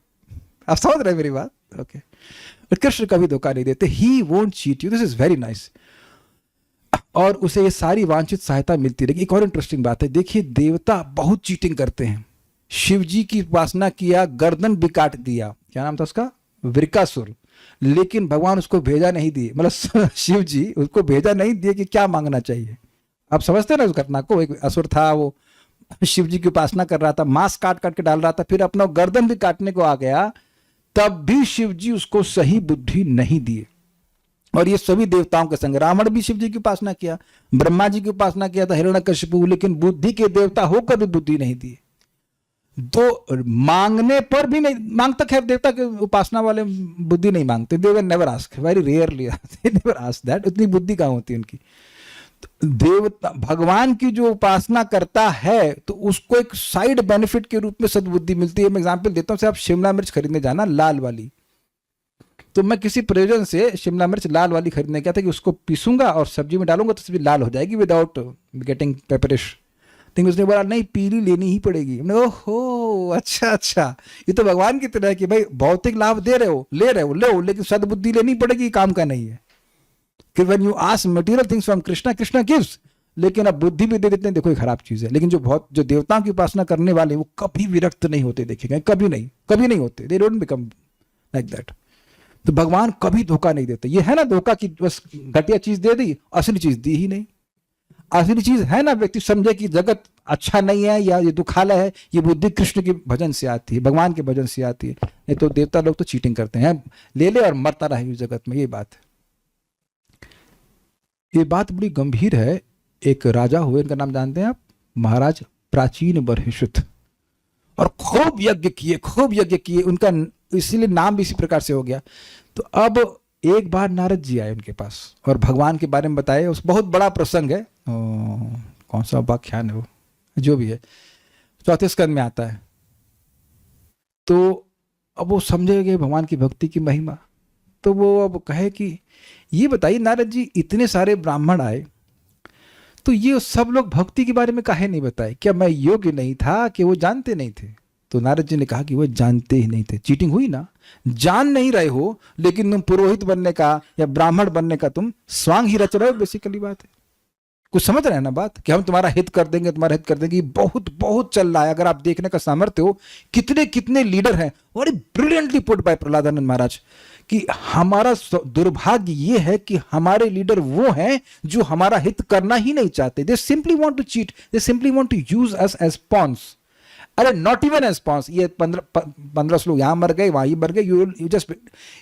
आप समझ रहे हैं मेरी बात? ओके. बट कृष्ण कभी धोखा नहीं देते. He won't cheat you. This is very nice. और उसे ये सारी वांछित सहायता मिलती रहेगी. एक और इंटरेस्टिंग बात है, देखिए देवता बहुत चीटिंग करते हैं. शिव जी की उपासना किया, गर्दन भी काट दिया. क्या नाम था उसका? वृकासुर. लेकिन भगवान उसको भेजा नहीं दिए, मतलब शिव जी उसको भेजा नहीं दिए कि क्या मांगना चाहिए. आप समझते हैं ना उस घटना को. एक असुर था, वो शिव जी की उपासना कर रहा था, मांस काट काट के डाल रहा था, फिर अपना गर्दन भी काटने को आ गया, तब भी शिव जी उसको सही बुद्धि नहीं दिए. और ये सभी देवताओं के संग, रावण भी शिव जी की उपासना किया, ब्रह्मा जी की उपासना किया था, हिरण्यकशिपु, लेकिन बुद्धि के देवता होकर भी बुद्धि नहीं दिए. तो मांगने पर भी नहीं मांगता. खैर देवता के उपासना वाले बुद्धि नहीं मांगते. They will never ask, very rarely they never ask that. उतनी बुद्धि कहाँ होती है उनकी. देवता भगवान की जो उपासना करता है तो उसको एक साइड बेनिफिट के रूप में सद्बुद्धि मिलती है. मैं एग्जांपल देता हूं. से आप शिमला मिर्च खरीदने जाना, लाल वाली, तो मैं किसी प्रयोजन से शिमला मिर्च लाल वाली खरीदने गया था कि उसको पीसूंगा और सब्जी में डालूंगा तो सब्जी लाल हो जाएगी विदाउट गेटिंग पेपरिश. लेकिन उसने बोला नहीं, पीली लेनी ही पड़ेगी. ओहो, अच्छा अच्छा. ये तो भगवान की तरह है कि भाई भौतिक लाभ दे रहे हो, ले रहे हो, लो, लेकिन सद्बुद्धि लेनी पड़ेगी, काम का नहीं है. कि when you ask material things from Krishna, Krishna gives, लेकिन अब बुद्धि भी दे देते हैं. देखो ये खराब चीज है. लेकिन जो देवताओं की उपासना करने वाले वो कभी विरक्त नहीं होते, देखे गए, कभी नहीं होते. They don't become like that. तो भगवान कभी धोखा नहीं देते. ये है ना धोखा की बस घटिया चीज दे दी, असली चीज दी ही नहीं. असली चीज है ना, व्यक्ति समझे कि जगत अच्छा नहीं है या ये दुखालय है, ये बुद्धि कृष्ण के भजन से आती है, भगवान के भजन से आती है. नहीं तो देवता लोग तो चीटिंग करते हैं, ले ले और मरता रहे इस जगत में. ये बात है. ये बात बड़ी गंभीर है. एक राजा हुए, इनका नाम जानते हैं आप? महाराज प्राचीन बर्हिषुत. और खूब यज्ञ किए. उनका इसीलिए नाम भी इसी प्रकार से हो गया. तो अब एक बार नारद जी आए उनके पास और भगवान के बारे में बताए. उस बहुत बड़ा प्रसंग है. कौन सा उपाख्यान है वो, जो भी है, 4 स्कंद में आता है. तो अब वो समझे गए भगवान की भक्ति की महिमा. तो वो अब कहे कि ये बताइए नारद जी, इतने सारे ब्राह्मण आए तो ये सब लोग भक्ति के बारे में काहे नहीं बताए? क्या मैं योग्य नहीं था कि वो जानते नहीं थे? तो नारद जी ने कहा कि वो जानते ही नहीं थे. चीटिंग हुई ना. जान नहीं रहे हो, लेकिन तुम पुरोहित बनने का या ब्राह्मण बनने का तुम स्वांग ही रच रहे हो. बेसिकली बात है. कुछ समझ रहे हैं ना बात, कि हम तुम्हारा हित कर देंगे, तुम्हारा हित कर देंगे. बहुत बहुत चल रहा है. अगर आप देखने का सामर्थ्य हो, कितने कितने लीडर हैं. वेरी ब्रिलियंटली पुट बाय प्रहलादानंद महाराज, कि हमारा दुर्भाग्य ये है कि हमारे लीडर वो हैं जो हमारा हित करना ही नहीं चाहते. They simply want to cheat. They simply want to use us as pawns. अरे नॉट इवन एज पॉन्स. ये 15 लोग यहां मर गए, वहां ये मर गए.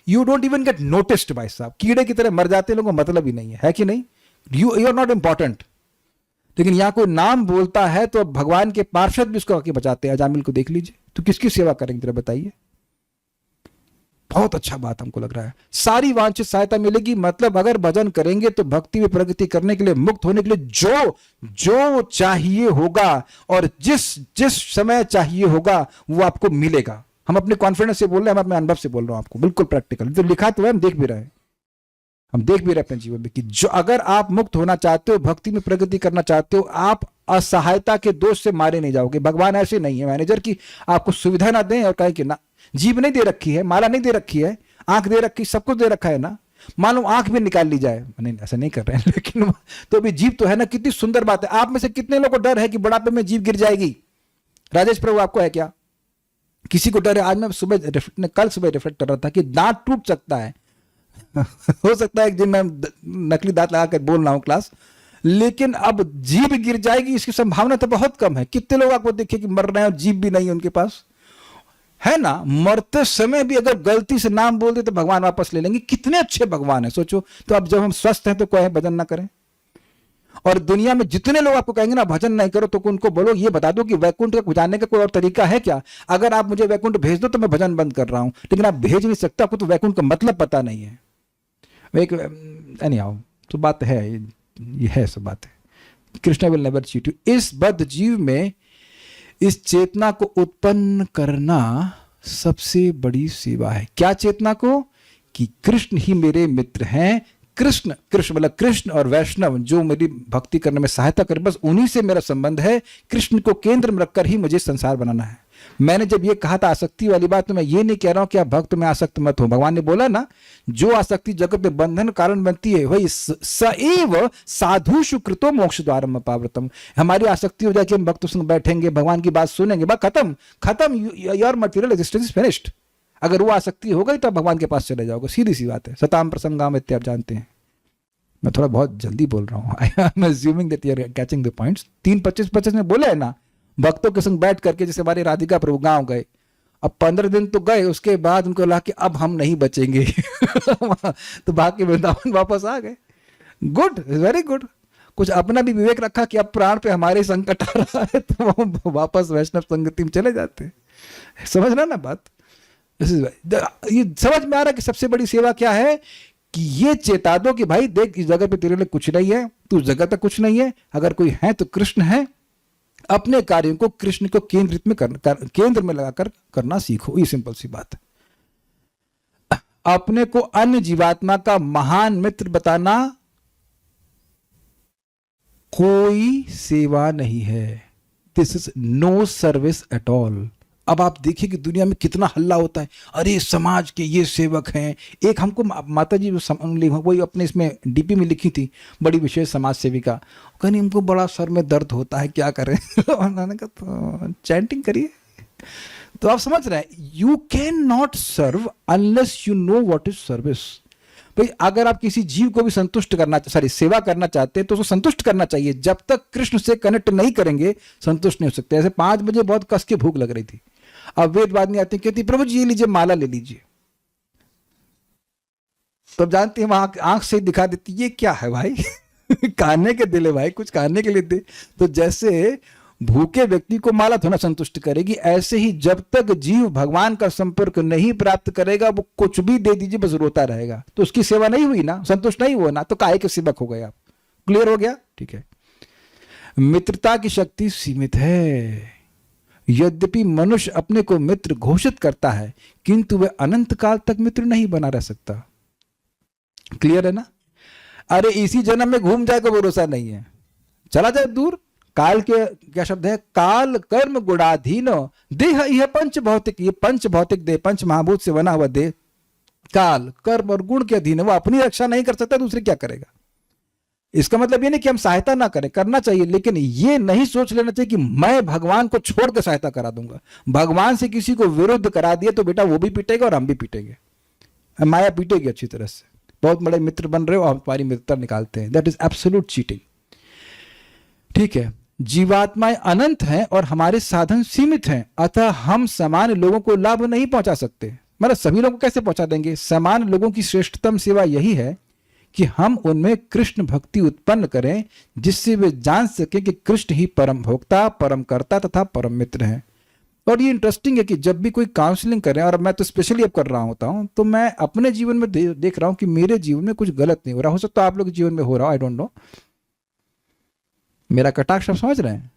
You don't even get noticed. भाई साहब कीड़े की तरह मर जाते हैं, लोगों को मतलब ही नहीं है कि नहीं. You are not important. लेकिन यहां कोई नाम बोलता है तो भगवान के पार्षद भी उसको आके बचाते हैं. अजामिल को देख लीजिए. तो किसकी सेवा करेंगे जरा बताइए. बहुत अच्छा बात हमको लग रहा है. सारी वांछित सहायता मिलेगी. मतलब अगर भजन करेंगे तो भक्ति में प्रगति करने के लिए, मुक्त होने के लिए जो चाहिए होगा और जिस समय चाहिए होगा वो आपको मिलेगा. हम अपने कॉन्फिडेंस से बोल रहे हैं, हम अपने अनुभव से बोल रहे हैं आपको, बिल्कुल प्रैक्टिकल. तो लिखा तो है, हम देख भी रहे हैं. हम देख भी रहे अपने जीवन में कि जो अगर आप मुक्त होना चाहते हो, भक्ति में प्रगति करना चाहते हो, आप असहायता के दोष से मारे नहीं जाओगे. भगवान ऐसे नहीं है मैनेजर की आपको सुविधा ना दें और कहे कि ना, जीभ नहीं दे रखी है, माला नहीं दे रखी है, आंख दे रखी, सब कुछ दे रखा है ना, मान लो आंख भी निकाल ली जाए. नहीं, ऐसा नहीं कर रहे हैं, लेकिन तो भी जीभ तो है ना. कितनी सुंदर बात है. आप में से कितने लोगों को डर है कि बुढ़ापे में जीभ गिर जाएगी? राजेश प्रभु आपको है क्या? किसी को डर है? आज मैं कल सुबह रिफ्लेक्ट कर रहा था कि दांत टूट सकता है. हो सकता है एक दिन मैं नकली दांत लगा कर बोल रहा हूं क्लास, लेकिन अब जीभ गिर जाएगी इसकी संभावना तो बहुत कम है. कितने लोग आपको देखे कि मर रहे हैं और जीभ भी नहीं है उनके पास. है ना, मरते समय भी अगर गलती से नाम बोल दे तो भगवान वापस ले लेंगे। कितने अच्छे भगवान है, सोचो। तो अब जब हम स्वस्थ हैं तो कोई भजन ना करें? और दुनिया में जितने लोग आपको कहेंगे ना भजन नहीं करो, तो उनको बोलो, ये बता दो कि वैकुंठ तक जाने का कोई और तरीका है क्या? अगर आप मुझे वैकुंठ भेज दो तो मैं भजन बंद कर रहा हूं, लेकिन आप भेज नहीं सकते, आपको तो वैकुंठ का मतलब पता नहीं है। एक एनीहाउ, तो बात है, ये है सब बात है। Krishna will never cheat you. इस बद्ध जीव में इस चेतना को उत्पन्न करना सबसे बड़ी सेवा है। क्या चेतना को? कि कृष्ण ही मेरे मित्र हैं। कृष्ण, कृष्ण मतलब कृष्ण और वैष्णव जो मेरी भक्ति करने में सहायता करे, बस उन्हीं से मेरा संबंध है। कृष्ण को केंद्र में रखकर ही मुझे संसार बनाना है। मैंने जब ये कहा था आसक्ति वाली बात, तो मैं ये नहीं कह रहा हूं कि आप भक्त में आसक्त मत हो। भगवान ने बोला ना, जो आसक्ति जगत में बंधन कारण बनती है वही सएव साधुषु कृतो मोक्ष द्वारम अपावृतम। हमारी आसक्ति हो जाए कि हम भक्तों संग बैठेंगे, भगवान की बात सुनेंगे, बस खत्म खत्म, your material existence is finished. अगर वो आसक्ति हो गई तो भगवान के पास चले जाओगे, सीधी सी बात है। सताम प्रसंगाम इत्यादि आप जानते हैं। मैं थोड़ा बहुत जल्दी बोल रहा हूँ, I am assuming that you are catching the points. 3:25 में बोले है ना, भक्तों के संग बैठ करके, जैसे हमारे राधिका प्रभु गांव गए, अब 15 दिन तो गए, उसके बाद उनको लगा कि अब हम नहीं बचेंगे तो बाकी वृंदावन वापस आ गए। Good, very good. कुछ अपना भी विवेक रखा कि अब प्राण पे हमारे संकट आ रहा है, तो वो वापस वैष्णव संगति में चले जाते हैं। समझना ना बात? ये समझ में आ रहा है कि सबसे बड़ी सेवा क्या है? कि ये चेता दो कि भाई देख, इस जगह पे तेरे लिए कुछ नहीं है, तू जगह तक कुछ नहीं है, अगर कोई है तो कृष्ण है। अपने कार्यों को कृष्ण को केंद्रित में केंद्र में लगाकर करना सीखो। ये सिंपल सी बात है। अपने को अन्य जीवात्मा का महान मित्र बताना कोई सेवा नहीं है। This is no service at all. अब आप देखिए कि दुनिया में कितना हल्ला होता है, अरे समाज के ये सेवक हैं। एक हमको माता जी वही अपने इसमें डीपी में लिखी थी, बड़ी विशेष समाज सेविका, कहनी हमको बड़ा सर में दर्द होता है, क्या करें उन्होंने कहा तो चैंटिंग करिए। तो आप समझ रहे हैं, you can not serve unless you know what is service. भाई अगर आप किसी जीव को भी संतुष्ट करना, सेवा करना चाहते हैं तो उसको संतुष्ट करना चाहिए। जब तक कृष्ण से कनेक्ट नहीं करेंगे संतुष्ट नहीं हो सकते। ऐसे 5 बजे बहुत कस के भूख लग रही थी, अब वेदवादिनी आती कहती प्रभु जी ये लीजिए, माला ले लीजिए। तब जानती है वहां आंख से दिखा देती, ये क्या है भाई खाने के दिले भाई, कुछ खाने के लिए दे। तो जैसे भूखे व्यक्ति को माला थोड़ा संतुष्ट करेगी, ऐसे ही जब तक जीव भगवान का संपर्क नहीं प्राप्त करेगा, वो कुछ भी दे दीजिए बस रोता रहेगा, तो उसकी सेवा नहीं हुई ना, संतुष्ट नहीं हुआ ना, तो काहे के सेवक हो गए आप। क्लियर हो गया? ठीक है। मित्रता की शक्ति सीमित है। यद्यपि मनुष्य अपने को मित्र घोषित करता है, किंतु वह अनंत काल तक मित्र नहीं बना रह सकता। क्लियर है ना? अरे इसी जन्म में घूम जाए को भरोसा नहीं है, चला जाए दूर। काल के क्या शब्द है? काल कर्म गुणाधीन देह यह पंच भौतिक, ये पंच भौतिक देह, पंच महाभूत से बना हुआ देह काल कर्म और गुण के अधीन है। वो अपनी रक्षा नहीं कर सकता, दूसरे क्या करेगा? इसका मतलब ये नहीं कि हम सहायता ना करें, करना चाहिए, लेकिन ये नहीं सोच लेना चाहिए कि मैं भगवान को छोड़ के सहायता करा दूंगा। भगवान से किसी को विरुद्ध करा दिया तो बेटा वो भी पीटेगा और हम भी पीटेंगे, माया पीटेगी अच्छी तरह से। बहुत बड़े मित्र बन रहे हो और हमारी मित्रता निकालते हैं, दैट इज एब्सोल्यूट चीटिंग। ठीक है, जीवात्माएं अनंत हैं और हमारे साधन सीमित हैं, अतः हम सामान्य लोगों को लाभ नहीं पहुंचा सकते। मतलब सभी लोगों को कैसे पहुंचा देंगे? सामान्य लोगों की श्रेष्ठतम सेवा यही है कि हम उनमें कृष्ण भक्ति उत्पन्न करें, जिससे वे जान सके कि कृष्ण ही परम भोक्ता, परम कर्ता तथा परम मित्र हैं। और ये इंटरेस्टिंग है कि जब भी कोई काउंसलिंग करें, और मैं तो स्पेशली अब कर रहा होता हूं, तो मैं अपने जीवन में देख रहा हूं कि मेरे जीवन में कुछ गलत नहीं हो रहा। हो सकता है आप लोग के जीवन में हो रहा हो, आई डोंट नो। मेरा कटाक्ष आप समझ रहे हैं?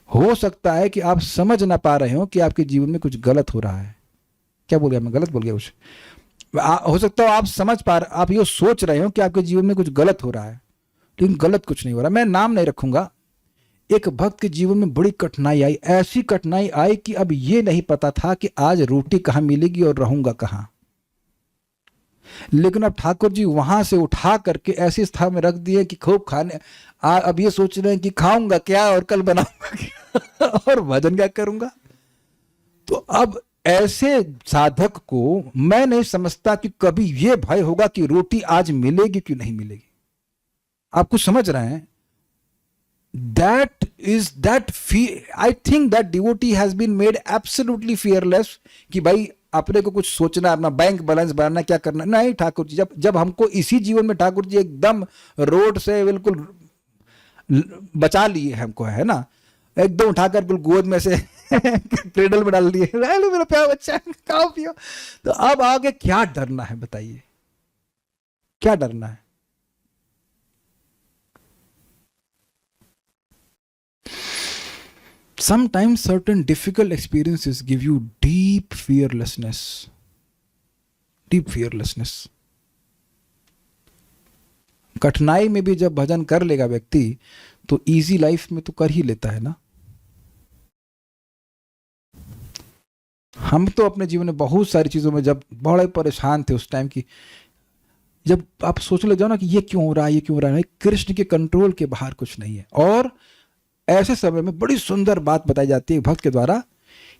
हो सकता है कि आप समझ ना पा रहे हो कि आपके जीवन में कुछ गलत हो रहा है। क्या बोल गया मैं? गलत बोल गया कुछ? हो सकता है आप समझ पा रहे, आप ये सोच रहे हो कि आपके जीवन में कुछ गलत हो रहा है, लेकिन गलत कुछ नहीं हो रहा। मैं नाम नहीं रखूंगा। एक भक्त के जीवन में बड़ी कठिनाई आई, ऐसी कठिनाई आई कि अब ये नहीं पता था कि आज रोटी कहां मिलेगी और रहूंगा कहां। लेकिन अब ठाकुर जी वहां से उठा करके ऐसी स्थान में रख दिए कि खूब खाने। अब ये सोच रहे हैं कि खाऊंगा क्या और कल बनाऊंगा क्या और भजन क्या करूंगा। तो अब ऐसे साधक को मैं नहीं समझता कि कभी ये भय होगा कि रोटी आज मिलेगी कि नहीं मिलेगी। आप कुछ समझ रहे हैं? I think that devotee has been made absolutely fearless कि भाई अपने को कुछ सोचना है, अपना बैंक बैलेंस बनाना, क्या करना नहीं। ठाकुर जी जब हमको इसी जीवन में ठाकुर जी एकदम रोड से बिल्कुल बचा लिए हमको, है ना, एकदम उठाकर बिल्कुल गोद में से क्रेडल में डाल दिए, लो मेरा प्यारा बच्चा खाओ पियो। तो अब आगे क्या डरना है बताइए, क्या डरना है? Sometimes certain difficult experiences give you deep fearlessness. Deep fearlessness. कठिनाई में भी जब भजन कर लेगा व्यक्ति तो इजी लाइफ में तो कर ही लेता है ना। हम तो अपने जीवन में बहुत सारी चीजों में जब बड़े परेशान थे उस टाइम की, जब आप सोच ले जाओ ना कि ये क्यों हो रहा है, ये क्यों हो रहा है, कृष्ण के कंट्रोल के बाहर कुछ नहीं है। और ऐसे समय में बड़ी सुंदर बात बताई जाती है भक्त के द्वारा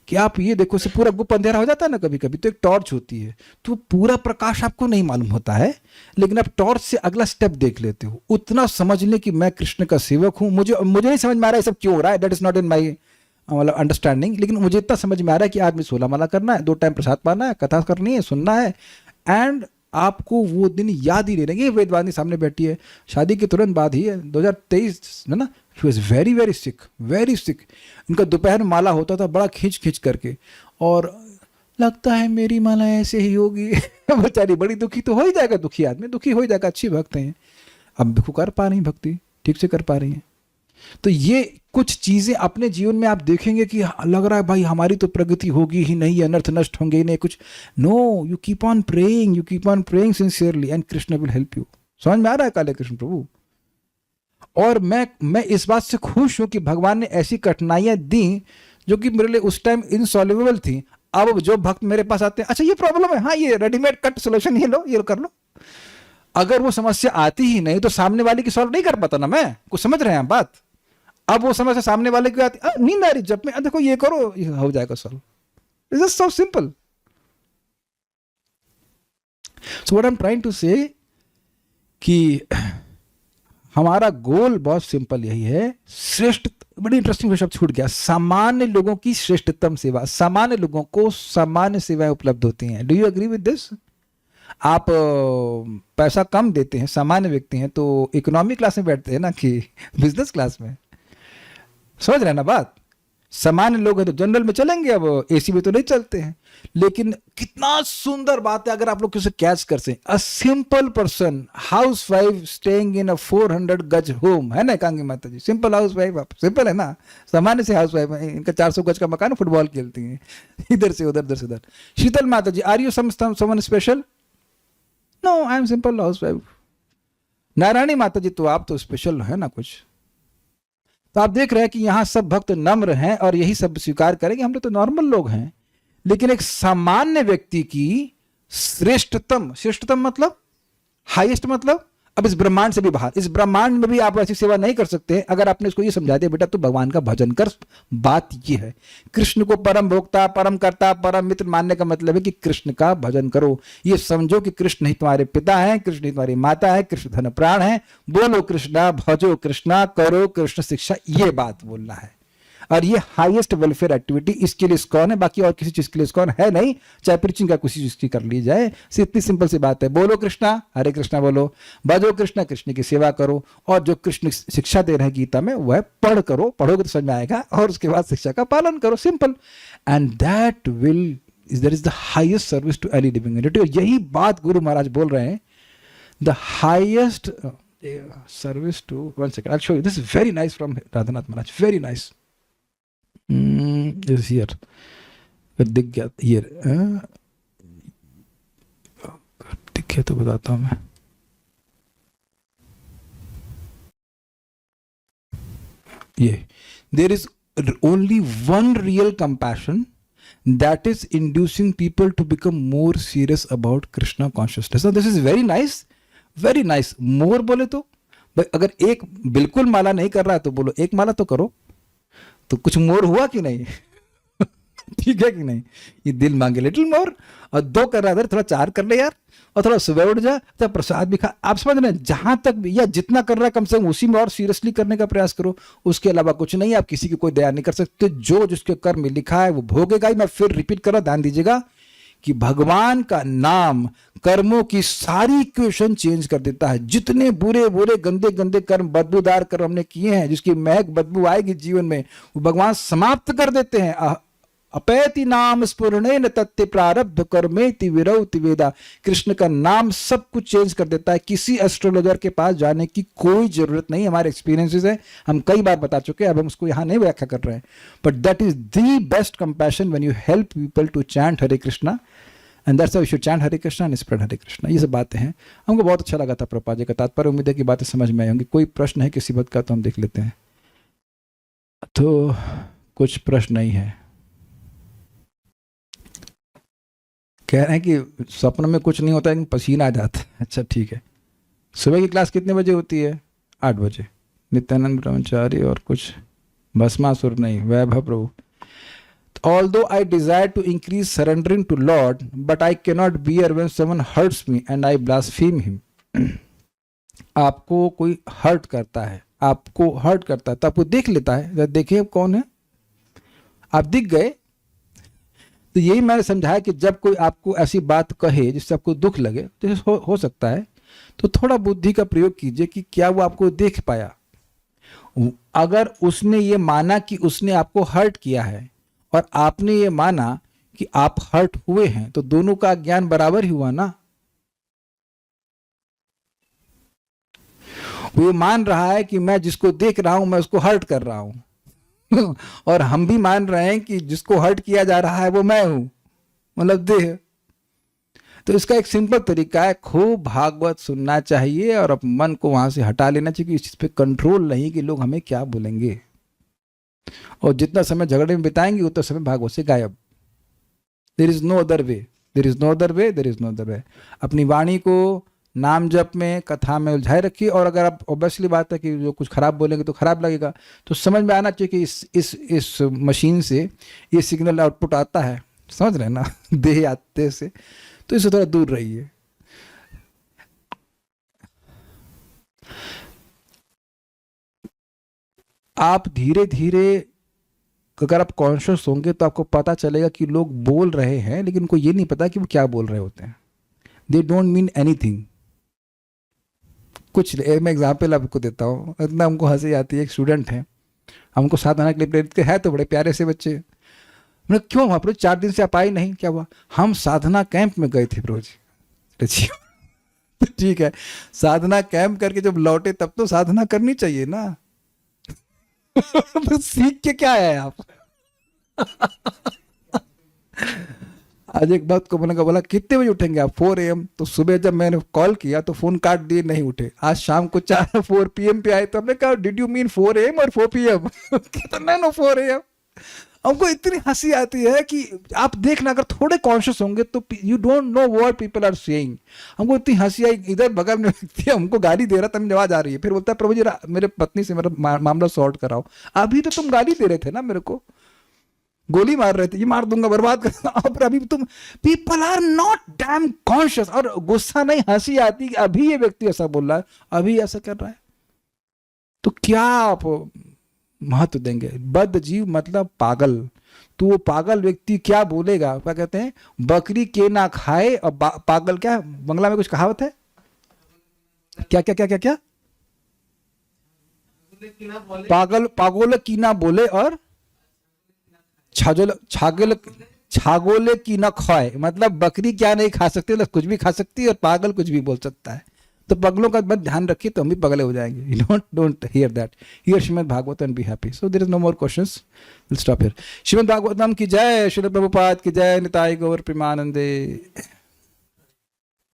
कि आप ये देखो, से पूरा गुप्त अंधेरा हो जाता है ना कभी कभी, तो एक टॉर्च होती है, तो पूरा प्रकाश आपको नहीं मालूम होता है, लेकिन आप टॉर्च से अगला स्टेप देख लेते हो। उतना समझ ले कि मैं कृष्ण का सेवक हूं, मुझे नहीं समझ में आ रहा है सब क्यों हो रहा है, दैट इज नॉट इन माई मतलब अंडरस्टैंडिंग, लेकिन मुझे इतना समझ में आ रहा है कि आज में 16 माला करना है, 2 टाइम प्रसाद पाना है, कथा करनी है, सुनना है, एंड आपको वो दिन याद ही नहीं रहेंगे। वेदवानी सामने बैठी है, शादी के तुरंत बाद ही है, 2023 है ना, she was very very sick, very sick. इनका दोपहर में माला होता था बड़ा खींच करके, और लगता है मेरी माला ऐसे ही होगी बेचारी बड़ी दुखी, तो हो ही जाएगा, दुखी आदमी दुखी हो ही जाएगा, अच्छी भक्त हैं, अब देखो कर पा रही भक्ति, ठीक से कर पा रही हैं। तो ये कुछ चीजें अपने जीवन में आप देखेंगे कि लग रहा है भाई हमारी तो प्रगति होगी ही नहीं, अनर्थ नष्ट होंगे ही नहीं कुछ, no, you keep on praying sincerely and Krishna will help you. समझ में आ रहा है काले कृष्ण प्रभु? और मैं इस बात से खुश हूं कि भगवान ने ऐसी कठिनाइयां दी जो कि मेरे लिए उस टाइम इनसॉल्वेबल थी। अब जो भक्त मेरे पास आते हैं, अच्छा ये प्रॉब्लम है, हाँ ये रेडीमेड कट सोल्यूशन, ये लो, ये कर लो। अगर वो समस्या आती ही नहीं तो सामने वाले की सॉल्व नहीं कर पाता ना मैं, कुछ समझ रहे हैं बात? अब वो समस्या सामने वाले की आती, नींद आ रही जब में, देखो ये करो, ये हो जाएगा solve. It's just so simple. So what I am trying to say कि हमारा गोल बहुत सिंपल यही है, श्रेष्ठ, बड़ी इंटरेस्टिंग शब्द छूट गया, सामान्य लोगों की श्रेष्ठतम सेवा। सामान्य लोगों को सामान्य सेवाएं उपलब्ध होती हैं। Do you agree with this? आप पैसा कम देते हैं, सामान्य व्यक्ति हैं, तो इकोनॉमी क्लास में बैठते हैं ना कि बिजनेस क्लास में? समझ रहे हैं ना बात? सामान्य लोग हैं तो जनरल में चलेंगे, अब एसी में तो नहीं चलते हैं। लेकिन कितना सुंदर बात है अगर आप लोग किसे कैच कर सकें। A simple person, house wife staying in a 400 गज होम, है ना एकांगी माता जी, सिंपल हाउस वाइफ, आप सिंपल है ना, सामान्य से हाउस वाइफ है, इनका 400 गज का मकान, फुटबॉल खेलती हैं इधर से उधर, उधर से उधर। शीतल माता ji, are you someone special? No, I am simple house wife. Narayani माता जी, तो आप तो स्पेशल है ना कुछ। तो आप देख रहे हैं कि यहाँ सब भक्त नम्र हैं और यही सब स्वीकार करेंगे, हम लोग तो नॉर्मल लोग हैं। लेकिन एक सामान्य व्यक्ति की श्रेष्ठतम मतलब हाईएस्ट, मतलब अब इस ब्रह्मांड से भी बाहर, इस ब्रह्मांड में भी आप ऐसी सेवा नहीं कर सकते अगर आपने इसको ये समझा दिया बेटा तू भगवान का भजन कर। बात ये है, कृष्ण को परम भोक्ता, परम कर्ता, परम मित्र मानने का मतलब है कि कृष्ण का भजन करो। ये समझो कि कृष्ण ही तुम्हारे पिता हैं, कृष्ण ही तुम्हारी माता है, कृष्ण धन प्राण है। बोलो कृष्णा, भजो कृष्णा, करो कृष्ण शिक्षा, ये बात बोलना है। और ये हाईएस्ट वेलफेयर एक्टिविटी, इसके लिए इस्कॉन है, बाकी और किसी चीज के लिए इस्कॉन है नहीं। चाहे प्रीचिंग का किसी चीज की कर ली जाए, इतनी सिंपल सी बात है। बोलो कृष्णा, हरे कृष्णा बोलो, भजो कृष्णा, कृष्ण की सेवा करो, और जो कृष्ण शिक्षा दे रहे हैं गीता में वह पढ़ करो, पढ़ोगे तो समझ में आएगा, और उसके बाद शिक्षा का पालन करो, simple. And that will that is the highest service to any living entity. और यही बात गुरु महाराज बोल रहे हैं, the highest service to, one second, I will show you, this is very nice from Radhanath Maharaj, very nice. is here, दिख गया here, दिख गया तो बताता हूं मैं। ये there is only one real compassion that is inducing people to become more serious about Krishna consciousness. Now this is very nice, very nice. More बोले तो भाई, अगर एक बिल्कुल माला नहीं कर रहा है तो बोलो एक माला तो करो, तो कुछ मोर हुआ कि नहीं ठीक है कि नहीं? ये दिल मांगे लिटिल मोर, और 2 कर रहा था, थोड़ा 4 कर ले यार, और थोड़ा सुबह उठ जा, तो प्रसाद भी खा। आप समझ रहे हैं, जहां तक भी या जितना कर रहा है कम से कम उसी में और सीरियसली करने का प्रयास करो। उसके अलावा कुछ नहीं। आप किसी की कोई दया नहीं कर सकते। जो जिसके कर्म में लिखा है वो भोगेगा ही। मैं फिर रिपीट कर रहा, ध्यान दीजिएगा कि भगवान का नाम कर्मों की सारी इक्वेशन चेंज कर देता है। जितने बुरे बुरे गंदे गंदे कर्म, बदबूदार कर्म हमने किए हैं, जिसकी महक बदबू आएगी जीवन में, वो भगवान समाप्त कर देते हैं। अपैति नाम स्फुरणेन तत्ते प्रारब्ध कर्मेति विरौति वेदा। कृष्ण का नाम सब कुछ चेंज कर देता है। किसी एस्ट्रोलॉजर के पास जाने की कोई जरूरत नहीं। हमारे एक्सपीरियंसेस है, हम कई बार बता चुके हैं, अब हम उसको यहाँ नहीं व्याख्या कर रहे हैं। But that is the best compassion when you help people to chant Hare Krishna, and that's how you should chant Hare Krishna and spread Hare Krishna. ये सब बातें हैं, हमको बहुत अच्छा लगा था प्रभुपाद जी का तात्पर्य। उम्मीद है कि बातें समझ में आई होंगी। कोई प्रश्न है किसी बात का तो हम देख लेते हैं। तो कुछ प्रश्न नहीं है। कह रहे हैं कि स्वप्न में कुछ नहीं होता है, पसीना आ जाता है। अच्छा ठीक है। सुबह की क्लास कितने बजे होती है? 8 बजे। नित्यानंद ब्रह्मचारी और कुछ भस्मासुर नहीं, वैभव प्रभु। Although I desire to increase surrendering to Lord, but I cannot bear when someone hurts me and I blaspheme him. आपको कोई हर्ट करता है, आपको हर्ट करता है तो आपको देख लेता है। देखिए कौन है, आप दिख गए। तो यही मैंने समझाया कि जब कोई आपको ऐसी बात कहे जिससे आपको दुख लगे, तो हो सकता है तो थोड़ा बुद्धि का प्रयोग कीजिए कि क्या वो आपको देख पाया। अगर उसने ये माना कि उसने आपको हर्ट किया है और आपने ये माना कि आप हर्ट हुए हैं, तो दोनों का ज्ञान बराबर ही हुआ ना। वो मान रहा है कि मैं जिसको देख रहा हूं मैं उसको हर्ट कर रहा हूं और हम भी मान रहे हैं कि जिसको हर्ट किया जा रहा है वो मैं हूं, मतलब देह। तो इसका एक सिंपल तरीका है, खूब भागवत सुनना चाहिए और अब मन को वहां से हटा लेना चाहिए कि इस चीज पे कंट्रोल नहीं कि लोग हमें क्या बोलेंगे। और जितना समय झगड़े में बिताएंगे उतना समय भागवत से गायब। There is no other way, there is no other way, there is no other way. अपनी वाणी को नाम जप में, कथा में उलझाए रखिए। और अगर आप, ऑब्वियसली बात है कि जो कुछ खराब बोलेंगे तो खराब लगेगा, तो समझ में आना चाहिए कि इस मशीन से ये सिग्नल आउटपुट आता है, समझ रहे हैं ना देह आते से, तो इससे थोड़ा दूर रहिए। आप धीरे धीरे अगर आप कॉन्शियस होंगे तो आपको पता चलेगा कि लोग बोल रहे हैं लेकिन उनको ये नहीं पता कि वो क्या बोल रहे होते हैं। They don't mean anything. कुछ मैं एग्जाम्पल आपको देता हूँ, इतना हमको हंसी आती है। एक स्टूडेंट है, हमको साधना के लिए प्रेरित है, तो बड़े प्यारे से बच्चे। मैंने क्यों वहाँ पर 4 दिन से आप आई नहीं, क्या हुआ? हम साधना कैंप में गए थे प्रभु जी। ठीक है, साधना कैंप करके जब लौटे तब तो साधना करनी चाहिए ना। तो सीख के क्या है आप? आज एक बात को बोला कितने बजे उठेंगे आप? 4 AM। तो सुबह जब मैंने कॉल किया तो फोन काट दिए, नहीं उठे। आज शाम को 4 PM पे आए तो हमने कहा डिड यू मीन 4 AM और 4 PM? तो नहीं 4 AM। हमको इतनी हंसी आती है कि आप देखना, अगर थोड़े कॉन्शियस होंगे तो you don't know what people are saying. हमको इतनी हंसी आई, इधर बगल में व्यक्ति हमको गाली दे रहा था, मेरी आवाज आ रही है, फिर बोलता है प्रभु जी मेरे पत्नी से मेरा मामला सॉर्ट कराओ। अभी तो तुम गाली दे रहे थे ना, मेरे को गोली मार रहे थे, ये मार दूंगा, बर्बाद कर दूंगा, और अभी तुम, people are not damn conscious. और गुस्सा नहीं, हंसी आती कि अभी ये व्यक्ति ऐसा बोल रहा है, अभी ऐसा कर रहा है, तो क्या आप महत्व देंगे? बद्ध जीव मतलब पागल। तो वो पागल व्यक्ति क्या बोलेगा? क्या कहते हैं, बकरी के ना खाए और पागल, क्या बंगला में कुछ कहावत है, क्या क्या क्या क्या क्या, पागल पागोले की ना बोले और छागोले की ना खाए। मतलब बकरी क्या नहीं खा सकती, मतलब कुछ भी खा सकती है, और पागल कुछ भी बोल सकता है। तो पगलों का मत ध्यान रखिए, तो हम भी पगले हो जाएंगे। Don't hear that. Hear Shrimad Bhagavat and be happy. So there is no more questions, will stop here. Shrimad Bhagavatam की जय, श्रील प्रभुपाद की जय, निताई गौर प्रेमानंदे।